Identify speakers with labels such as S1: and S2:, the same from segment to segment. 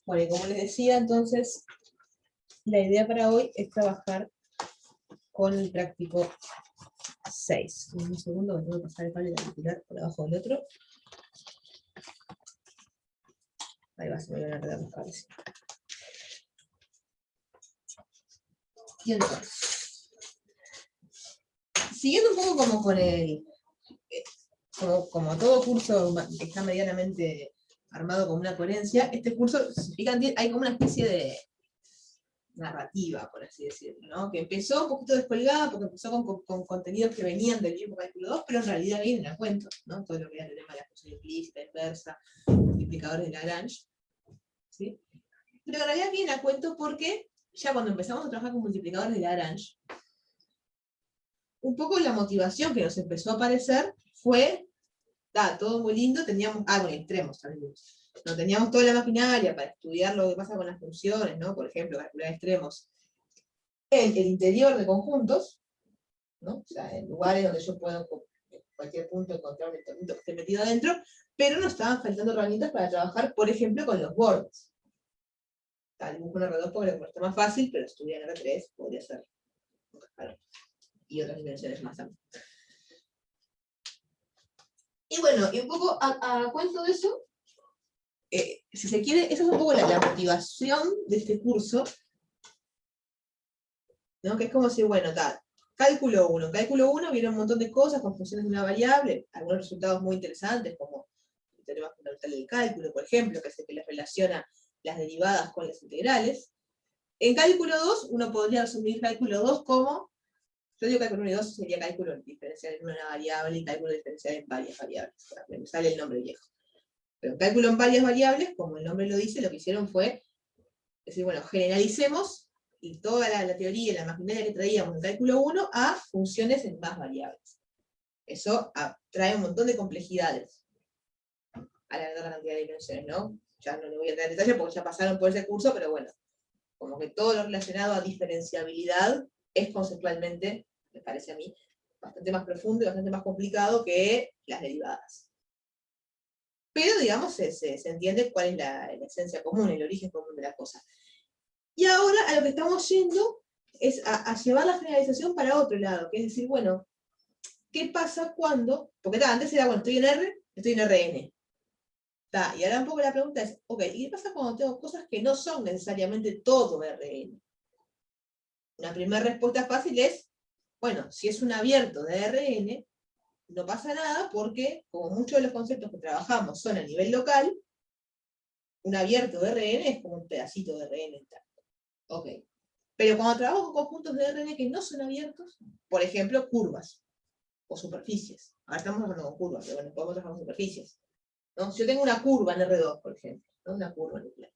S1: Bueno, y como les decía, entonces, la idea para hoy es trabajar con el práctico 6. Un segundo, que tengo que pasar el cable auricular por abajo del otro. Ahí va, se me van a enredar los cables. Y entonces, siguiendo un poco como con el... Como todo curso que está medianamente armado con una coherencia, este curso, si se fijan, hay como una especie de narrativa, por así decirlo, ¿no? Que empezó un poquito descolgada, porque empezó con contenidos que venían del mismo cálculo 2, pero en realidad vienen a cuento, ¿no? Todo lo que era el tema de la función implícita, inversa, multiplicadores de Lagrange, ¿sí? Pero en realidad vienen a cuento porque ya cuando empezamos a trabajar con multiplicadores de Lagrange, un poco la motivación que nos empezó a aparecer fue, todo muy lindo, teníamos, con extremos también. No teníamos toda la maquinaria para estudiar lo que pasa con las funciones, ¿no? Por ejemplo, calcular extremos en el interior de conjuntos, ¿no? O sea, en lugares donde yo puedo en cualquier punto encontrar un entornito que esté metido adentro, pero nos estaban faltando herramientas para trabajar, por ejemplo, con los bordes. Dibujo en R2 porque me está más fácil, pero estudiar en R3 podría ser. Claro. Y otras dimensiones más también. Y bueno, y un poco a cuento de eso, si se quiere, esa es un poco la motivación de este curso, ¿no? Que es como si, bueno, cálculo 1. Cálculo 1 viene un montón de cosas con funciones de una variable, algunos resultados muy interesantes, como el teorema fundamental del cálculo, por ejemplo, que es el que les relaciona las derivadas con las integrales. En cálculo 2, uno podría resumir cálculo 2 como, yo digo cálculo 1 y 2 sería cálculo diferencial en una variable y cálculo diferencial en varias variables. Me sale el nombre viejo. Pero en cálculo en varias variables, como el nombre lo dice, lo que hicieron fue decir, bueno, generalicemos y toda la teoría y la maquinaria que traíamos en cálculo 1 a funciones en más variables. Eso trae un montón de complejidades a la gran cantidad de dimensiones, ¿no? Ya no le voy a entrar en detalle porque ya pasaron por ese curso, pero bueno, como que todo lo relacionado a diferenciabilidad es conceptualmente, me parece a mí, bastante más profundo y bastante más complicado que las derivadas. Pero, digamos, se entiende cuál es la esencia común, el origen común de la cosa. Y ahora a lo que estamos yendo es a llevar la generalización para otro lado, que es decir, bueno, ¿qué pasa cuando? Porque antes era, bueno, estoy en R, estoy en Rn. Y ahora un poco la pregunta es, ok, ¿y qué pasa cuando tengo cosas que no son necesariamente todo Rn? Una primera respuesta fácil es, bueno, si es un abierto de Rn, no pasa nada porque, como muchos de los conceptos que trabajamos son a nivel local, un abierto de Rn es como un pedacito de Rn. Ok. Pero cuando trabajo con conjuntos de Rn que no son abiertos, por ejemplo, curvas o superficies. Ahora estamos trabajando con curvas, pero bueno, podemos trabajar con superficies, ¿no? Si yo tengo una curva en R2, por ejemplo, ¿no? Una curva nuclear.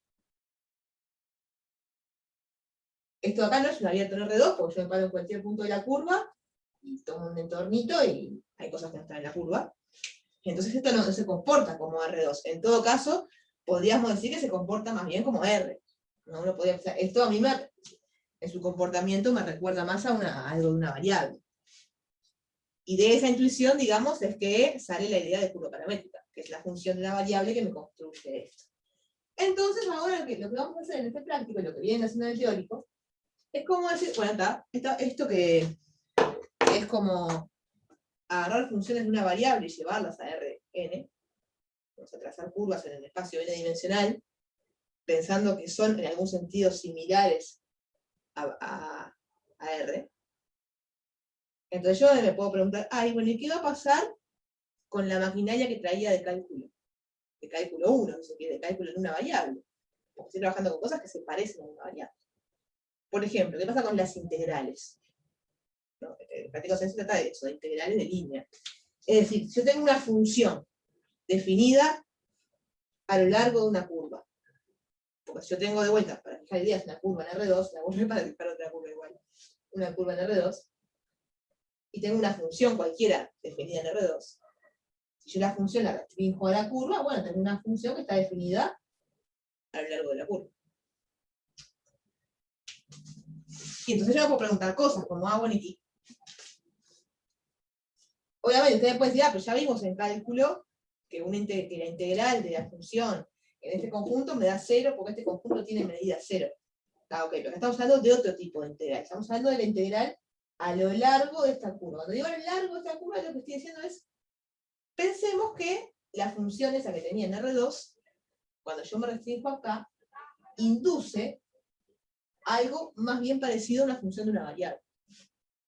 S1: Esto de acá no es un abierto en R2, porque yo me paro en cualquier punto de la curva y tomo un entornito y hay cosas que no están en la curva. Entonces esto no se comporta como R2. En todo caso, podríamos decir que se comporta más bien como R. ¿No? Uno podría pensar, esto a mí en su comportamiento me recuerda más a algo de una variable. Y de esa intuición, digamos, es que sale la idea de curva paramétrica, que es la función de la variable que me construye esto. Entonces ahora lo que vamos a hacer en este práctico, y lo que viene haciendo en el teórico, es como decir, bueno, esto que es como agarrar funciones de una variable y llevarlas a Rn, vamos a trazar curvas en el espacio n-dimensional, pensando que son en algún sentido similares a R. Entonces yo me puedo preguntar, bueno, ¿y qué va a pasar con la maquinaria que traía de cálculo? De cálculo 1, no sé qué, de cálculo en una variable. Porque estoy trabajando con cosas que se parecen a una variable. Por ejemplo, ¿qué pasa con las integrales? ¿No? El práctico se trata de eso, de integrales de línea. Es decir, yo tengo una función definida a lo largo de una curva. Porque si yo tengo de vuelta, para fijar ideas, una curva en R2, la vuelvo para fijar otra curva igual. Una curva en R2, y tengo una función cualquiera definida en R2. Si yo la función la restringo a la curva, bueno, tengo una función que está definida a lo largo de la curva. Y entonces yo me puedo preguntar cosas como, bueno, ¿y obviamente ustedes pueden decir, pero ya vimos en cálculo que la integral de la función En este conjunto me da 0 porque este conjunto tiene medida 0. Ah, ok, pero estamos hablando de otro tipo de integral. Estamos hablando de la integral a lo largo de esta curva. Cuando digo a lo largo de esta curva, lo que estoy diciendo es, pensemos que la función esa que tenía en R2, cuando yo me restringo acá, induce algo más bien parecido a una función de una variable.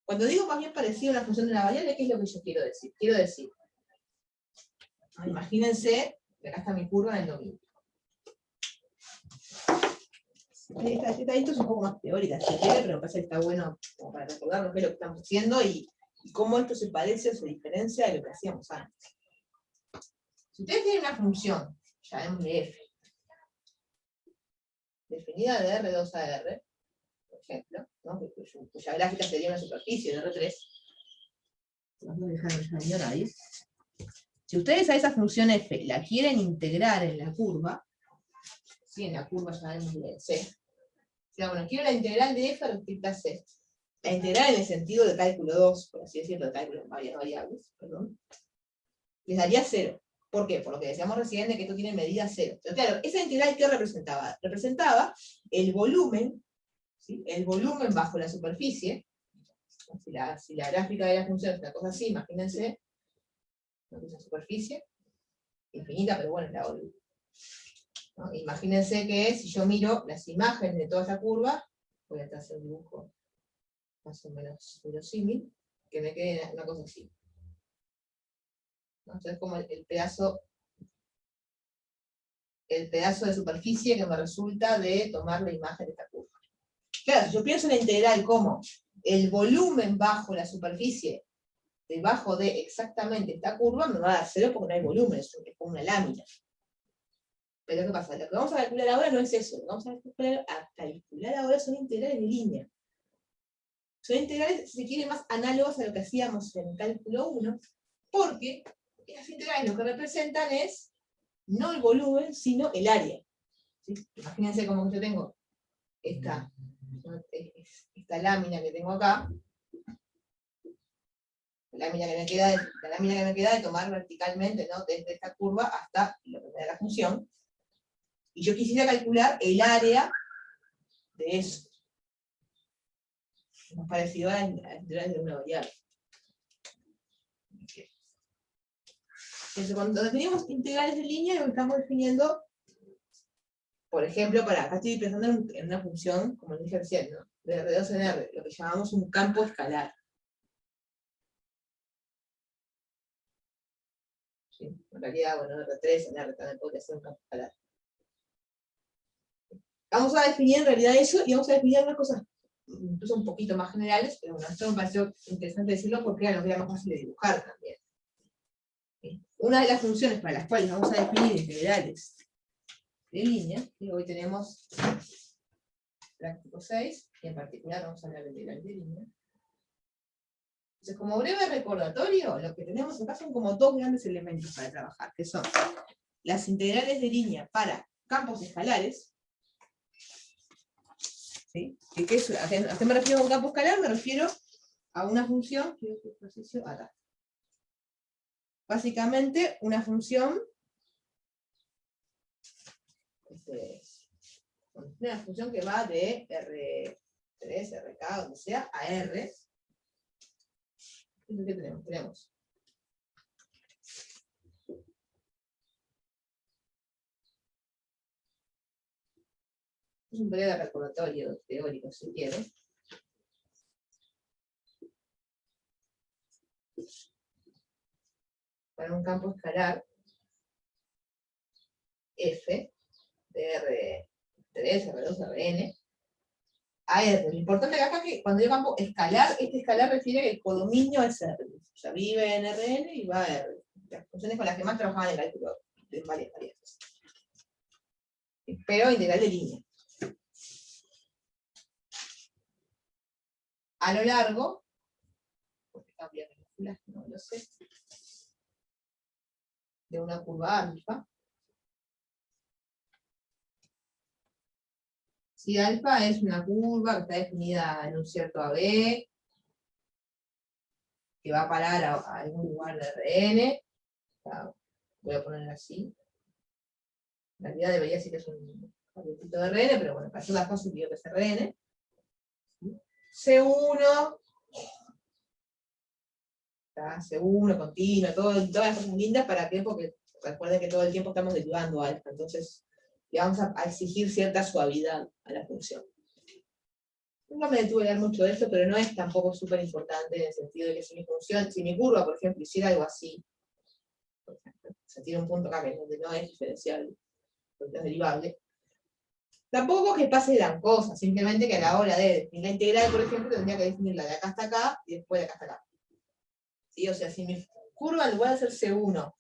S1: Cuando digo más bien parecido a una función de una variable, ¿qué es lo que yo quiero decir? Quiero decir, imagínense que acá está mi curva en el dominio. Esto es un poco más teórica, si quiere, pero me parece que está bueno como para recordarnos qué es lo que estamos haciendo y cómo esto se parece o se diferencia de lo que hacíamos antes. Si ustedes tienen una función, llamémosle f, definida de R2 a R, por ejemplo, ¿no? Cuya gráfica sería una superficie de R3, no me dejan nadie. Si ustedes a esa función f la quieren integrar en la curva, ¿sí? En la curva llamémosle C, o sea, bueno, quiero la integral de f respecto a c. La integral en el sentido de cálculo 2, por así decirlo, de cálculo en varias variables, perdón, les daría 0. ¿Por qué? Por lo que decíamos recién de que esto tiene medida 0. Pero claro, esa integral, ¿qué representaba? Representaba el volumen, ¿sí? El volumen bajo la superficie. Si la gráfica de la función es una cosa así, imagínense, una superficie infinita, pero bueno, la volumen. ¿No? Imagínense que si yo miro las imágenes de toda esa curva, voy a hacer un dibujo más o menos verosímil, que me quede una cosa así. ¿No? Entonces como el pedazo de superficie que me resulta de tomar la imagen de esta curva. Claro, si yo pienso en la integral como el volumen bajo la superficie debajo de exactamente esta curva, me va a dar 0 porque no hay volumen, es como una lámina. Pero ¿qué pasa? Lo que vamos a calcular ahora no es eso, lo que vamos a calcular ahora son integrales de línea. Son integrales, si se quiere, más análogas a lo que hacíamos en cálculo 1, porque esas integrales lo que representan es no el volumen, sino el área. ¿Sí? Imagínense como que yo tengo esta lámina que tengo acá, la lámina que me queda de tomar verticalmente, ¿no? Desde esta curva hasta lo que me da la función, y yo quisiera calcular el área de eso. Es parecido a la integral de una variable. Entonces, cuando definimos integrales de línea, lo que estamos definiendo, por ejemplo, acá estoy pensando en una función, como dije recién, ¿no? De R2 en R, lo que llamamos un campo escalar. ¿Sí? En realidad, bueno, R3 en R también podría ser un campo escalar. Vamos a definir en realidad eso, y vamos a definir unas cosas incluso un poquito más generales, pero bueno, esto me pareció interesante decirlo porque nos queda más fácil de dibujar también. ¿Sí? Una de las funciones para las cuales vamos a definir integrales de línea, y hoy tenemos práctico 6, y en particular vamos a hablar de integrales de línea. Entonces, como breve recordatorio, lo que tenemos acá son como dos grandes elementos para trabajar, que son las integrales de línea para campos escalares. ¿Sí? ¿A qué me refiero con campo escalar? Me refiero a una función, básicamente una función que va de R3, RK, donde sea, a R. ¿Qué tenemos? Tenemos es un breve recordatorio teórico, si quiere. Para un campo escalar F de R3, R2, Rn a R. Lo importante acá es que cuando yo campo escalar, este escalar refiere que el codominio es R. O sea, vive en Rn y va a R. Las funciones con las que más trabajaban en el cálculo de varias variables. Pero integral de línea. A lo largo, porque cambia de fórmula, no lo sé, de una curva alfa. Si alfa es una curva que está definida en un cierto AB, que va a parar a algún lugar de Rn, voy a poner así, En realidad debería decir que es un paquetito de Rn, pero bueno, para hacer las cosas pido que es Rn. C1, C1, continuo, todas las cosas lindas, ¿para qué? Porque recuerden que todo el tiempo estamos derivando alfa, entonces le vamos a exigir cierta suavidad a la función. No me detuve a leer mucho de esto, pero no es tampoco súper importante en el sentido de que si mi función, si mi curva, por ejemplo, hiciera algo así, por ejemplo, se tiene un punto acá que donde no es diferenciable, porque es derivable, tampoco que pase gran cosa, simplemente que a la hora de definir la integral, por ejemplo, tendría que definirla de acá hasta acá y después de acá hasta acá. ¿Sí? O sea, si mi curva en lugar de ser C1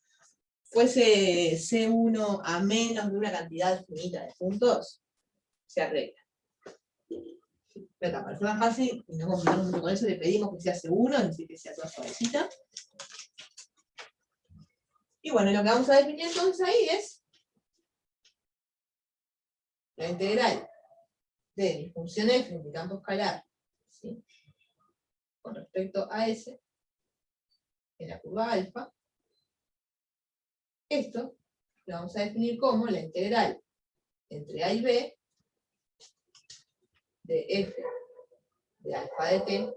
S1: fuese C1 a menos de una cantidad finita de puntos, se arregla. Pero para ser más fácil, y no complicamos mucho con eso, le pedimos que sea C1, es decir, que sea toda suavecita. Y bueno, lo que vamos a definir entonces ahí es la integral de mi función f en mi campo escalar, ¿sí? Con respecto a S, en la curva alfa. Esto lo vamos a definir como la integral entre A y B de f de alfa de t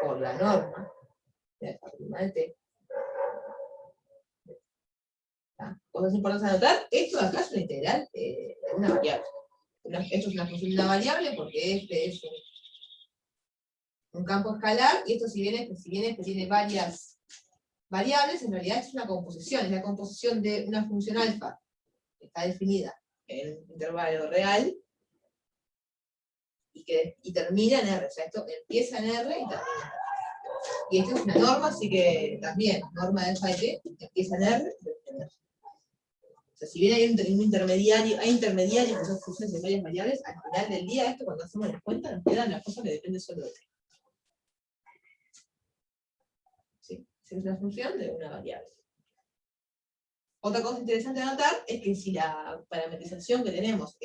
S1: por la norma de alfa prima de t. Cosas importantes a anotar, esto de acá es una integral de una variable. Esto es una función de una variable porque este es un campo escalar, y esto si bien este tiene varias variables, en realidad es una composición, es la composición de una función alfa que está definida en un intervalo real y termina en R. O sea, esto empieza en R y termina en R. Y esto es una norma, así que también, norma de alfa de t, empieza en R y termina en R. O sea, si bien hay un intermediario, hay intermediarios que son funciones de varias variables, al final del día, esto cuando hacemos las cuentas, nos quedan las cosas que dependen solo de t. ¿Sí? Es una función de una variable. Otra cosa interesante a notar es que si la parametrización que tenemos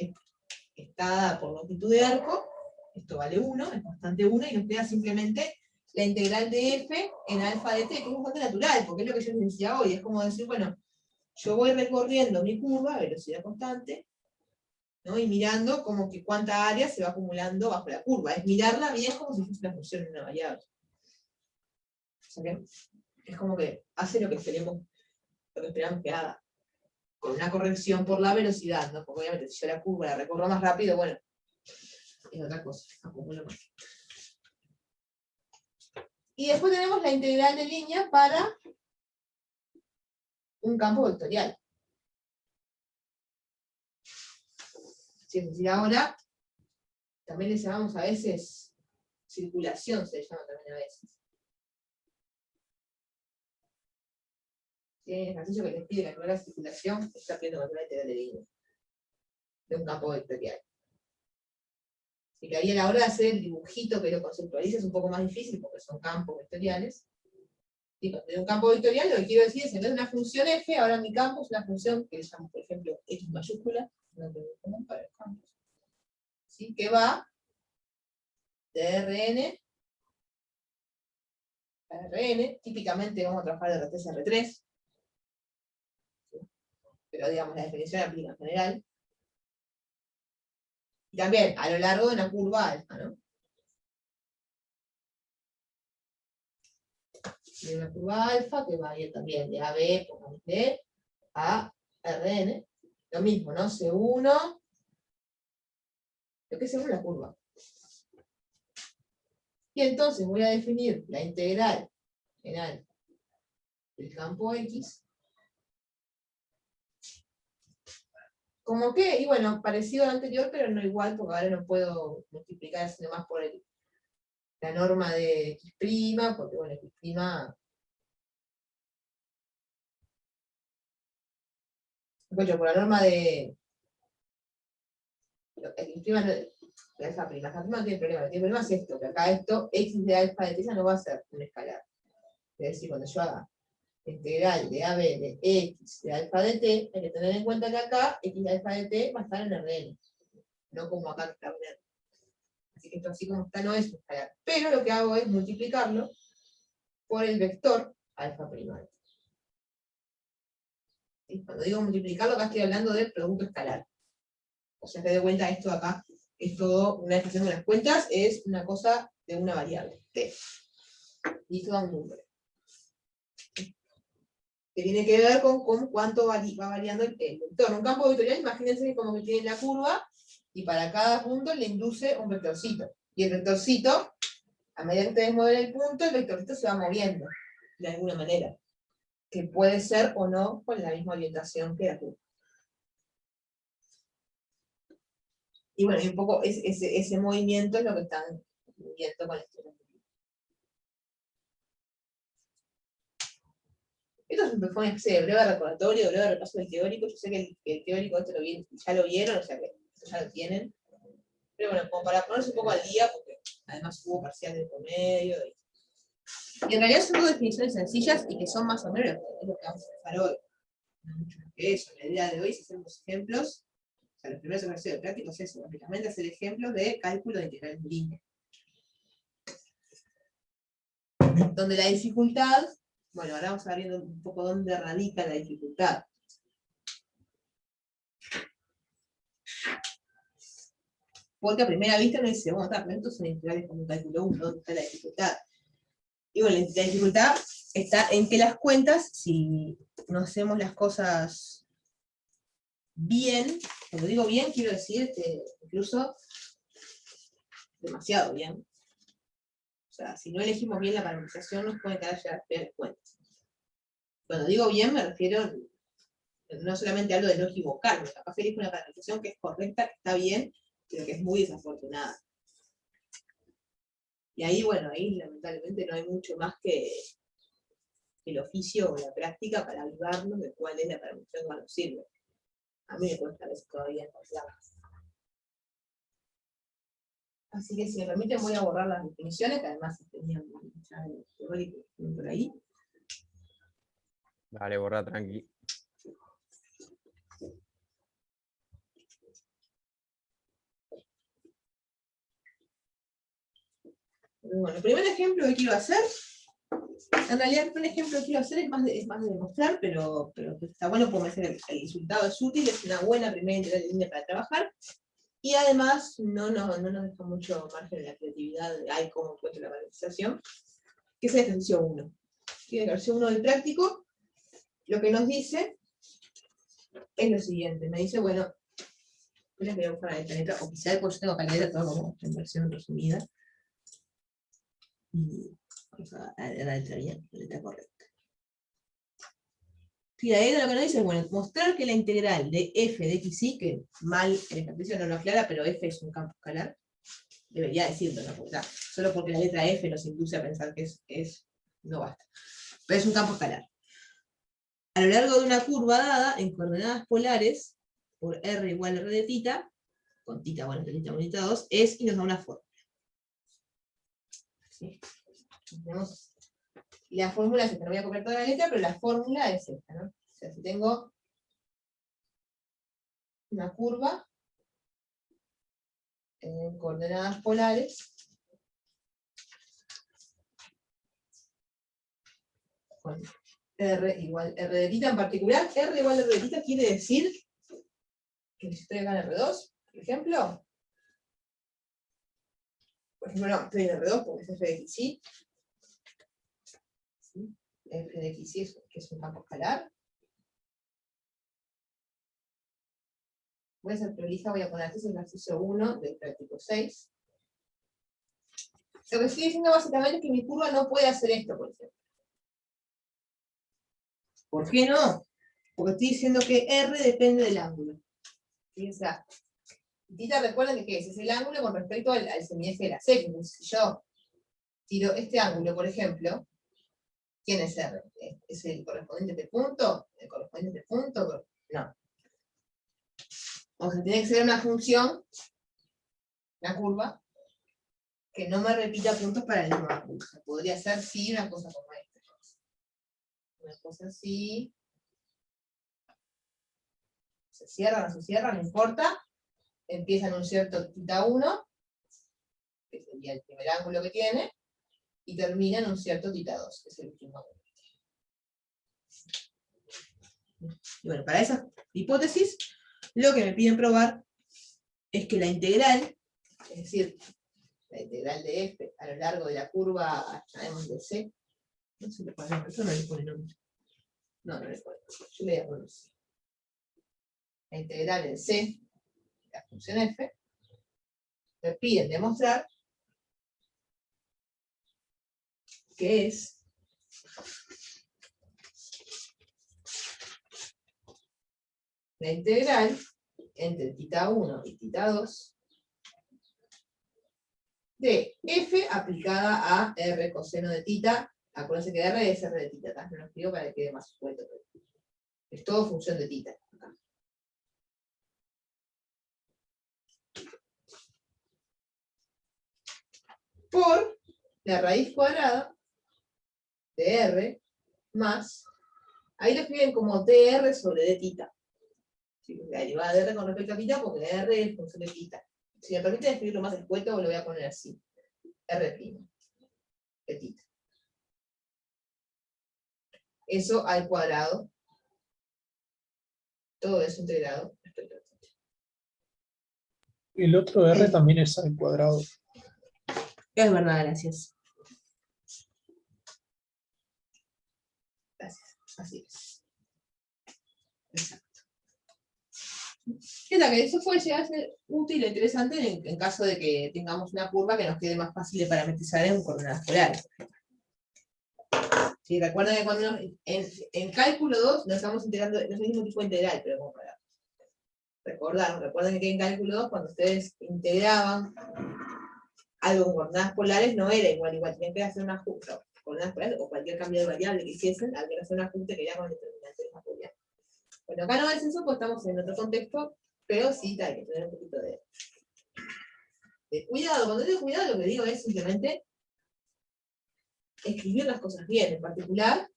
S1: está dada por longitud de arco, esto vale 1, es constante 1, y nos queda simplemente la integral de f en alfa de t, que es bastante natural, porque es lo que yo les decía hoy, es como decir, bueno, yo voy recorriendo mi curva a velocidad constante, ¿no? Y mirando como que cuánta área se va acumulando bajo la curva, es mirarla bien como si fuese una función en una variable. O sea que es como que hace lo que esperamos que haga, con una corrección por la velocidad, ¿no? Porque obviamente si yo la curva la recorro más rápido, bueno, es otra cosa, acumulo más. Y después tenemos la integral de línea para un campo vectorial. Sí, es decir, ahora también le llamamos a veces circulación, se le llama también a veces. Tiene ejercicio que les pide calcular la circulación, está pidiendo calcular la integral de línea de un campo vectorial. Y que ahí a la hora de hacer el dibujito que lo conceptualiza es un poco más difícil porque son campos vectoriales. Y cuando de un campo vectorial lo que quiero decir es, en vez de una función f, ahora mi campo es una función que le llamo, por ejemplo, x mayúscula, para los campos, ¿sí? Que va de Rn a Rn, típicamente vamos a trabajar de R3 a R3, ¿sí? Pero digamos la definición aplica en general. Y también a lo largo de una curva alfa, ¿no? De una curva alfa que va a ir también de AB, pongamos D, a Rn. Lo mismo, ¿no? C1, lo que es según la curva. Y entonces voy a definir la integral general del campo X. ¿Cómo qué? Y bueno, parecido al anterior, pero no igual, porque ahora no puedo multiplicar sino más por la norma de X', porque bueno, X', por la norma de X' no, de alfa prima no tiene problema, el problema es esto, que acá esto, X de alfa de t no va a ser un escalar. Es decir, cuando yo haga integral de AB de X de alfa de t, hay que tener en cuenta que acá X de alfa de t va a estar en Rn, no como acá que está en R. Así que esto así como está no es un escalar. Pero lo que hago es multiplicarlo por el vector alfa prima de t. ¿Sí? Cuando digo multiplicarlo, acá estoy hablando del producto escalar. O sea que de vuelta esto acá es todo, una vez que hacemos las cuentas, es una cosa de una variable, t. Y esto da un número. Que tiene que ver con cuánto va variando el vector. Un campo vectorial, imagínense que como que tiene la curva, y para cada punto le induce un vectorcito. Y el vectorcito, a medida que ustedes mueven el punto, el vectorcito se va moviendo, de alguna manera. Que puede ser o no con la misma orientación que la curva. Y bueno, y un poco ese movimiento es lo que están viendo con este. Esto fue una especie de breve recordatorio, breve repaso del teórico. Yo sé que el teórico ya lo vieron, o sea que ya lo tienen. Pero bueno, como para ponerse un poco al día, porque además hubo parcial de promedio. Y en realidad son dos definiciones sencillas y que son más o menos lo que vamos a empezar hoy. No mucho más que eso. La idea de hoy es hacer unos ejemplos. O sea, los primeros ejercicios prácticos es eso, básicamente hacer ejemplos de cálculo de integrales en línea. Donde la dificultad, bueno, ahora vamos a ver un poco dónde radica la dificultad. Porque a primera vista uno dice, bueno, pero estos son integrales como un cálculo 1, ¿dónde está la dificultad? Y bueno, la dificultad está en que las cuentas, si no hacemos las cosas bien, cuando digo bien quiero decir incluso demasiado bien. O sea, si no elegimos bien la parametrización nos pueden quedar ya las cuentas. Cuando digo bien me refiero, no solamente hablo de no equivocarme, capaz que elijo una parametrización que es correcta, que está bien, pero que es muy desafortunada. Y ahí, bueno, ahí lamentablemente no hay mucho más que el oficio o la práctica para avivarnos de cuál es la parametrización que nos sirve. A mí me cuesta a veces todavía encontrarlas. Así que si me permiten voy a borrar las definiciones, que además tenían ya el teórico por ahí.
S2: Dale, borra tranqui.
S1: Bueno, el primer ejemplo que quiero hacer, en realidad el primer ejemplo que quiero hacer es más de demostrar, pero está bueno porque el resultado es útil, es una buena primera integral de línea para trabajar, y además no nos deja mucho margen de la creatividad de ay, cómo encuentro la parametrización, que es el ejercicio 1. El ejercicio 1 del práctico, lo que nos dice es lo siguiente, me dice, bueno, voy a buscar la letra oficial, porque yo tengo calidad todo como en versión resumida. Y vamos a la letra bien, la letra correcta. Y ahí lo que nos dice es, bueno, mostrar que la integral de f de x, y, que mal el ejercicio no lo aclara, pero f es un campo escalar, debería decirlo, ¿no? Porque, solo porque la letra f nos induce a pensar que es no basta. Pero es un campo escalar. A lo largo de una curva dada, en coordenadas polares, por r igual a r de tita, con tita, bueno, tita 1 y tita 2, es, y nos da una fórmula. ¿Sí? Tenemos la fórmula, se me voy a copiar toda la letra, pero la fórmula es esta, ¿no? O sea, si tengo una curva en coordenadas polares, con r igual r de tita, en particular, r igual a r de tita quiere decir que si estoy acá en R2, por ejemplo, no, estoy en R2 porque es f de x, y, ¿sí? F de x, y que es un campo escalar. Voy a hacer prioridad, voy a poner este es el ejercicio 1 del práctico 6. Lo que estoy diciendo básicamente es que mi curva no puede hacer esto, por ejemplo. ¿Por qué no? Porque estoy diciendo que R depende del ángulo. ¿Sí? O sea, tita, recuerden que ese es el ángulo con respecto al semieje de la sec. Entonces, si yo tiro este ángulo, por ejemplo, ¿quién es R? ¿Es el correspondiente a este punto? ¿El correspondiente a este punto? No. O sea, tiene que ser una función, una curva, que no me repita puntos para el mismo ángulo. O sea, podría ser, sí, una cosa como esta. Una cosa así. Se cierra, no se cierra, no importa. Empieza en un cierto tita 1, que sería el primer ángulo que tiene, y termina en un cierto tita 2, que es el último ángulo. Y bueno, para esa hipótesis, lo que me piden probar es que la integral, es decir, la integral de f a lo largo de la curva, sabemos de c, no se le pone nombre, esto no le pone nombre. No le pone, yo le voy a poner c. La integral de c, de la función f, me piden demostrar que es la integral entre θ1 y θ2 de f aplicada a r coseno de θ. Acuérdense que r es r de θ, no lo escribo para que quede más suelto. Es todo función de θ. Por la raíz cuadrada de r más, ahí lo escriben como dr sobre dθ. La derivada de r con respecto a θ, porque la r es función de θ. Si me permiten escribirlo más escueto, lo voy a poner así. R' de θ. Eso al cuadrado. Todo eso integrado respecto a θ.
S2: El otro R también es al cuadrado.
S1: Es verdad, gracias. Gracias, así es. Exacto. ¿Qué tal? Que eso puede llegar a ser útil e interesante en caso de que tengamos una curva que nos quede más fácil de parametrizar en coordenadas polares. Sí, recuerden que cuando en cálculo 2 nos estamos integrando, no es el mismo tipo de integral, pero como para recuerden que en cálculo 2 cuando ustedes integraban algo con coordenadas polares no era igual, tenían que hacer un ajuste, coordenadas polares o cualquier cambio de variable que hiciesen, había que hacer un ajuste que ya con determinantes de la polaridad. Bueno, acá no es eso, pues estamos en otro contexto, pero sí hay que tener un poquito de cuidado. Cuando digo cuidado, lo que digo es simplemente escribir las cosas bien, en particular,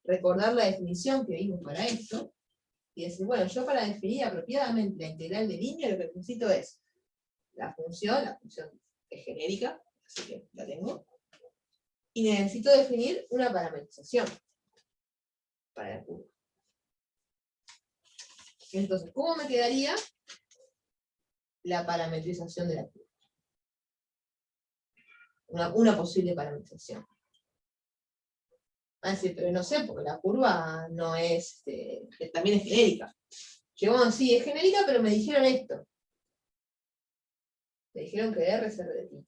S1: recordar la definición que vimos para esto, y decir, bueno, yo para definir apropiadamente la integral de línea, lo que necesito es la función es genérica, así que la tengo, y necesito definir una parametrización para la curva. Entonces, ¿cómo me quedaría la parametrización de la curva? Una posible parametrización. Van a decir, pero no sé, porque la curva no es, también es genérica. Yo, bueno, sí, es genérica, pero me dijeron esto. Me dijeron que R es R de θ.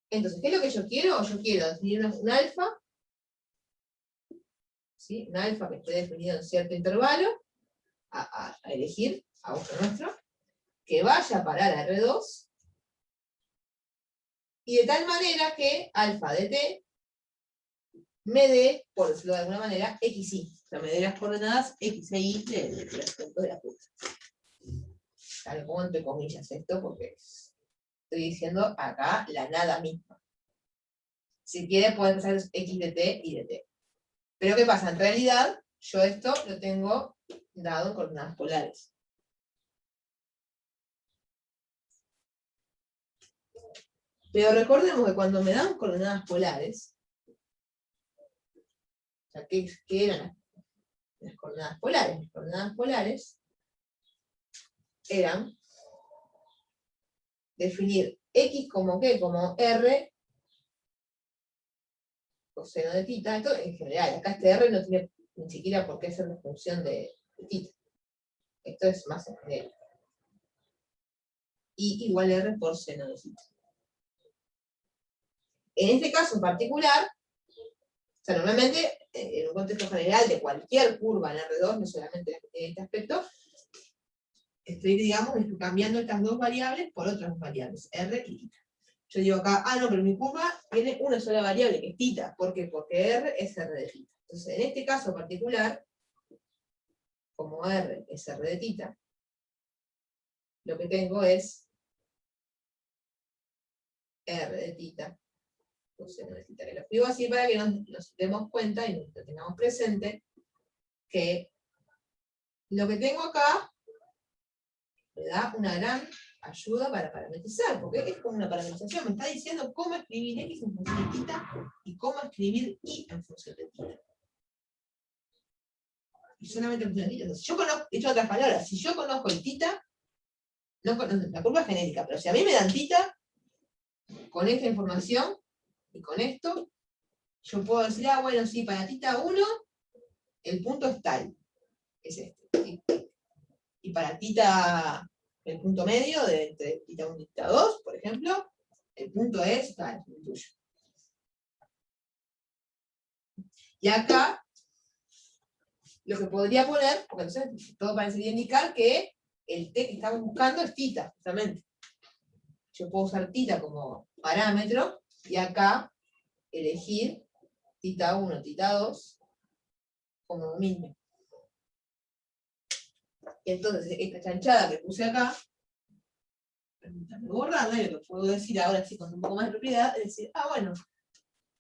S1: Entonces, ¿qué es lo que yo quiero? Yo quiero definir un alfa, ¿sí? Un alfa que esté definido en cierto intervalo, a elegir, a gusto nuestro, que vaya a parar a R2, y de tal manera que alfa de t me dé, por decirlo de alguna manera, x, y. O sea, me dé las coordenadas x e y del aspecto de la curva. Lo pongo entre comillas esto porque estoy diciendo acá la nada misma. Si quieres pueden pensar x de t y de t. Pero ¿qué pasa? En realidad, yo esto lo tengo dado en coordenadas polares. Pero recordemos que cuando me dan coordenadas polares, o sea, ¿qué eran las coordenadas polares? Las coordenadas polares eran definir x como qué, como r coseno de θ, esto en general, acá este r no tiene ni siquiera por qué ser una función de θ. Esto es más en general. Y igual r por seno de θ. En este caso en particular, o sea, normalmente, en un contexto general de cualquier curva en R2, no solamente en este aspecto, estoy, digamos, cambiando estas dos variables por otras dos variables, R y θ. Yo digo acá, no, pero mi curva tiene una sola variable, que es θ. ¿Por qué? Porque R es R de θ. Entonces, en este caso particular, como R es R de θ, lo que tengo es R de θ coseno de θ. Que lo escribo así para que nos demos cuenta y lo tengamos presente que lo que tengo acá me da una gran ayuda para parametrizar, porque es como una parametrización, me está diciendo cómo escribir x en función de θ y cómo escribir y en función de θ. Y solamente funciones de tita. Entonces, si yo conozco, dicho en otras palabras, si yo conozco el tita, no conozco, la curva es genérica, pero si a mí me dan tita, con esta información y con esto, yo puedo decir, bueno, sí, para tita 1, el punto es tal, es este. Y para tita, el punto medio, entre tita 1 y tita 2, por ejemplo, el punto es tal, el tuyo. Y acá, lo que podría poner, porque entonces todo parecería indicar que el t que estamos buscando es tita, justamente. Yo puedo usar tita como parámetro, y acá elegir tita 1, tita 2, como dominio. Y entonces, esta chanchada que puse acá, permítanme borrarla, y lo que puedo decir ahora sí con un poco más de propiedad, es decir, bueno,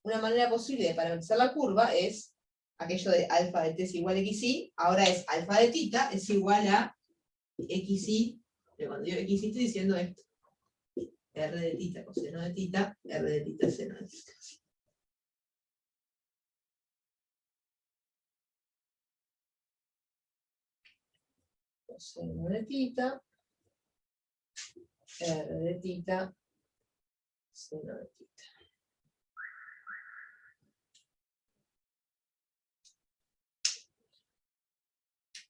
S1: una manera posible de parametrizar la curva es aquello de alfa de t es igual a xy, ahora es alfa de tita es igual a xy, pero cuando digo xy estoy diciendo esto, r de tita coseno de tita, r de tita seno de tita. Coseno de tita, r de tita, seno de tita.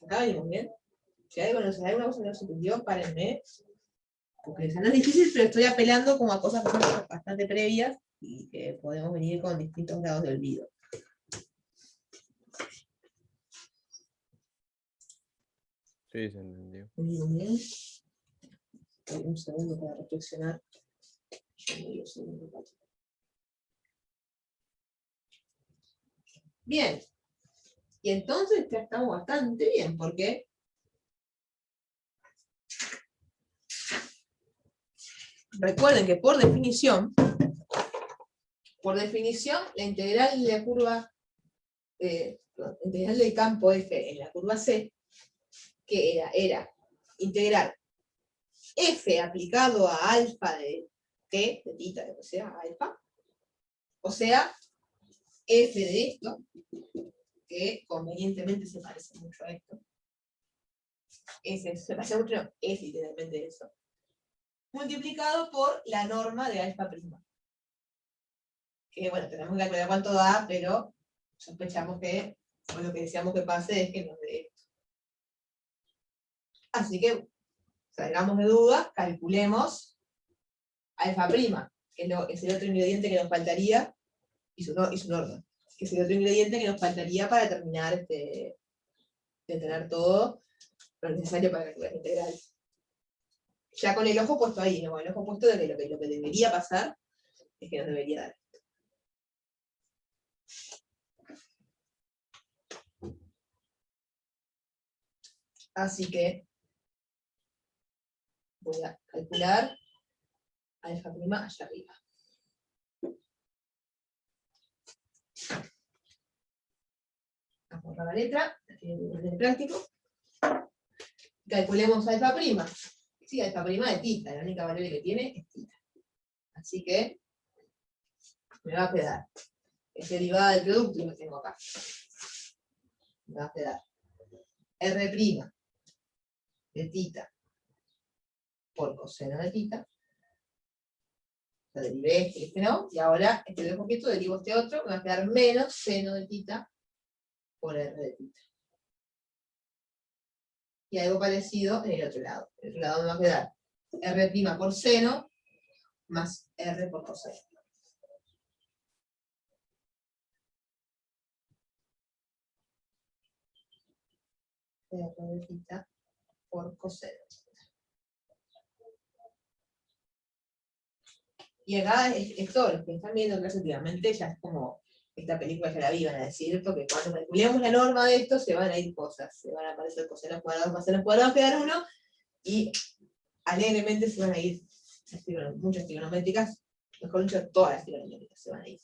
S1: Acá venimos bien. Si hay alguna cosa que no se entendió, párenme. Porque no es difícil, pero estoy apelando como a cosas bastante previas y que podemos venir con distintos grados de olvido.
S3: Sí, se entendió.
S1: Muy bien. Doy un segundo para reflexionar. Bien. Y entonces ya estamos bastante bien, porque recuerden que por definición, la integral de la curva, la integral del campo F en la curva C, que era integrar F aplicado a alfa de t, de tita, de que sea alfa, o sea, F de esto, que convenientemente se parece mucho a esto, se parece mucho, no, es literalmente eso, multiplicado por la norma de alfa prima. Que bueno, tenemos que calcular cuánto da, pero sospechamos que, o lo que deseamos que pase es que nos dé esto. Así que, salgamos de dudas, calculemos alfa prima, que es el otro ingrediente que nos faltaría, y su norma, que es el otro ingrediente que nos faltaría para terminar de tener todo lo necesario para calcular la integral. Ya con el ojo puesto ahí, ¿no? El ojo puesto de que lo que debería pasar es que nos debería dar. Así que voy a calcular alfa prima allá arriba. Vamos a borrar la letra, en el práctico. Calculemos alfa prima. Sí, alfa prima de tita, la única variable que tiene es tita. Así que me va a quedar, es derivada del producto que tengo acá. Me va a quedar R' de tita por coseno de tita. Lo derivé este no, y ahora este dejo quieto, derivo este otro, me va a quedar menos seno de tita por R de tita. Y algo parecido en el otro lado. En el otro lado me va a quedar R' por seno más R por coseno. R de tita por coseno. Y acá esto, los que están viendo clase últimamente, ya es como esta película ya la vi, van a decir, porque cuando calculemos la norma de esto, se van a ir cosas, se van a aparecer cosenos cuadrados más senos cuadrados quedar uno, y alegremente se van a ir muchas trigonométricas, mejor dicho, todas las trigonométricas se van a ir.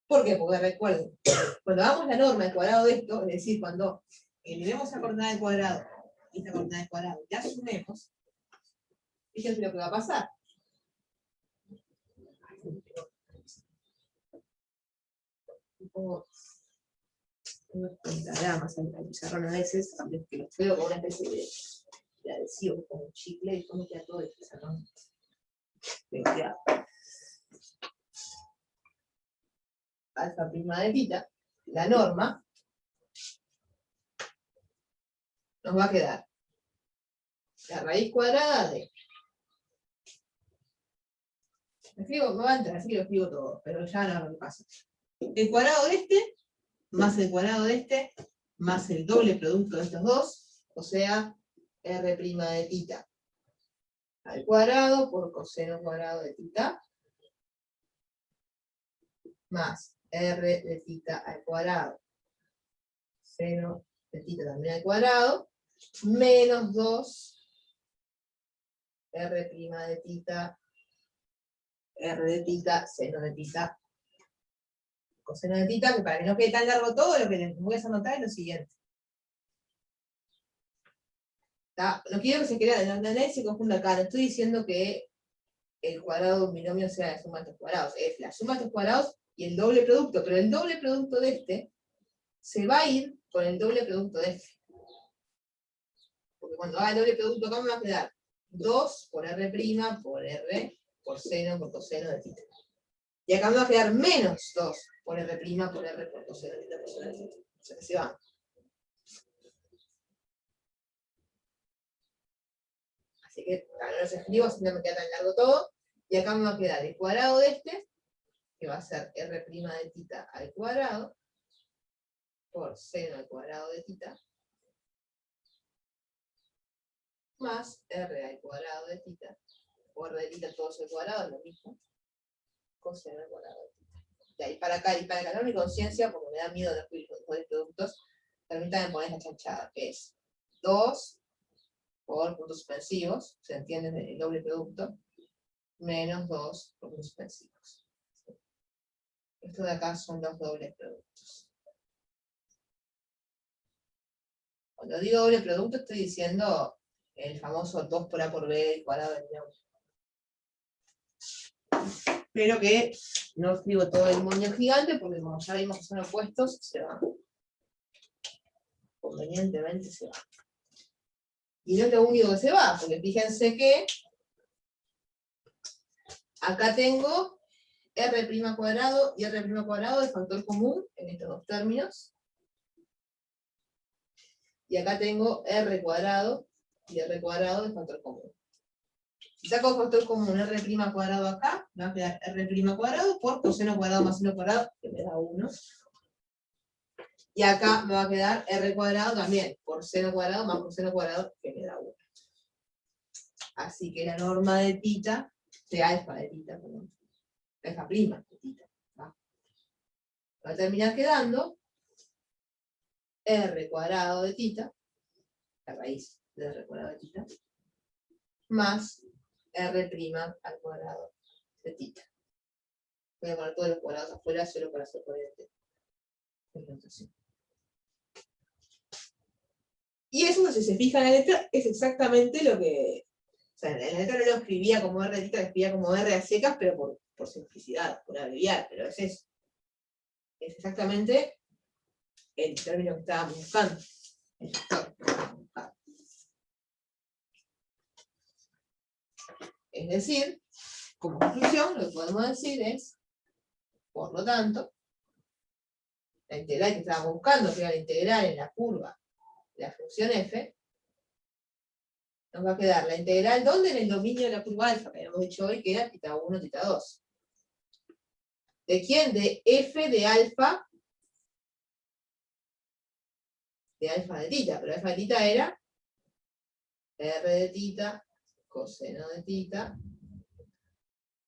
S1: ¿Por qué? Porque recuerden, cuando hagamos la norma del cuadrado de esto, es decir, cuando elevemos esa coordenada del cuadrado y esta coordenada del cuadrado y la sumemos, fíjense lo que va a pasar. unos pentagramas en el pizarrón a veces, aunque que los veo como una especie de adhesivo, como un chicle, y cómo queda todo el pizarrón pegado. Alfa prima de tita, la norma, nos va a quedar la raíz cuadrada de... me va a entrar, así que lo escribo todo, pero ya no me pasa. El cuadrado de este, más el cuadrado de este, más el doble producto de estos dos, o sea, R' de tita al cuadrado por coseno cuadrado de tita, más R de tita al cuadrado, seno de tita también al cuadrado, menos 2 R' de tita, R de tita, seno de tita, coseno de tita, que para que no quede tan largo todo, lo que les voy a anotar es lo siguiente. No quiero que se quede, nadie se confunda acá, no estoy diciendo que el cuadrado de un binomio sea la suma de estos cuadrados, es la suma de estos cuadrados y el doble producto, pero el doble producto de este se va a ir con el doble producto de este. Porque cuando haga el doble producto acá me va a quedar 2 por R' por R por seno por coseno de tita. Y acá me va a quedar menos 2 por R' por R por coseno de tita por seno de tita. O sea que se va. Así que no los escribo, así no me queda tan largo todo. Y acá me va a quedar el cuadrado de este, que va a ser R' de tita al cuadrado, por seno al cuadrado de tita, más R al cuadrado de tita, o R de tita todo al cuadrado, es lo mismo, coseno al cuadrado de tita. De ahí para acá, y para ganar mi conciencia, porque me da miedo de los productos, permítanme poner esta chanchada, que es 2 por puntos suspensivos, se entiende el doble producto, menos 2 por puntos suspensivos. Esto de acá son los dobles productos. Cuando digo doble producto estoy diciendo el famoso 2 por A por B cuadrado del binomio. Pero que no escribo todo el moño gigante porque como ya vimos que son opuestos, se van. Convenientemente se van. Y no es lo único que se va, porque fíjense que acá tengo R' cuadrado y R' cuadrado de factor común en estos dos términos. Y acá tengo R cuadrado y R cuadrado de factor común. Si saco factor común R' cuadrado acá, me va a quedar R' cuadrado por coseno cuadrado más seno cuadrado, que me da 1. Y acá me va a quedar R cuadrado también, por seno cuadrado más coseno cuadrado, que me da 1. Así que la norma de tita, de alfa de tita, perdón, alfa prima de tita, ¿va? Va a terminar quedando R cuadrado de tita, la raíz de R cuadrado de tita, más R' al cuadrado de tita. Voy a poner todos los cuadrados afuera solo para hacer coherente. Y eso, si se fijan en la letra, es exactamente lo que... O sea, en la letra no lo escribía como R de tita, lo escribía como R a secas, pero por simplicidad, por abreviar, pero es eso. Es exactamente el término que estábamos buscando. El factor que estábamos buscando. Es decir, como conclusión, lo que podemos decir es, por lo tanto, la integral que estábamos buscando, que era la integral en la curva de la función f, nos va a quedar la integral, ¿dónde? En el dominio de la curva alfa, que habíamos dicho hoy que era θ 1, θ 2. ¿De quién? De f de alfa de tita, pero alfa de tita era r de tita, coseno de tita,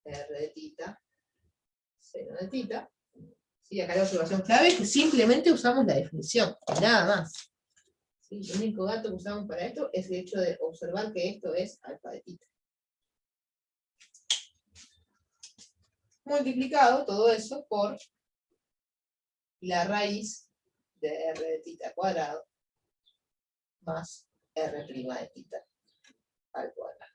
S1: r de tita, seno de tita. ¿Sí? Acá la observación clave es que simplemente usamos la definición, nada más. ¿Sí? El único dato que usamos para esto es el hecho de observar que esto es alfa de tita. Multiplicado todo eso por la raíz de r de tita cuadrado más r' de tita al cuadrado.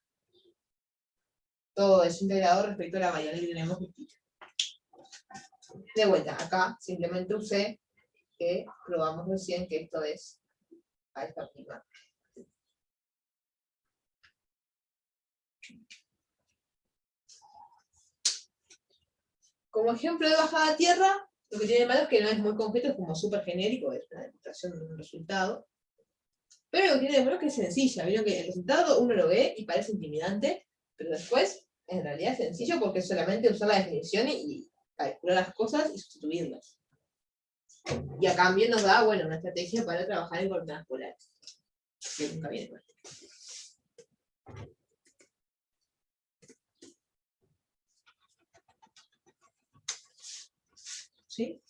S1: Todo eso integrado respecto a la variable que tenemos en tita. De vuelta, acá simplemente usé que probamos recién que esto es alfa prima. Como ejemplo de bajada a tierra, lo que tiene de malo es que no es muy concreto, es como súper genérico, es una demostración de un resultado. Pero lo que tiene de bueno es que es sencilla. Vieron que el resultado uno lo ve y parece intimidante, pero después en realidad es sencillo porque es solamente usar la definición y calcular las cosas y sustituirlas. Y a cambio nos da, bueno, una estrategia para trabajar en coordenadas polares. Que nunca viene mal. ¿Sí?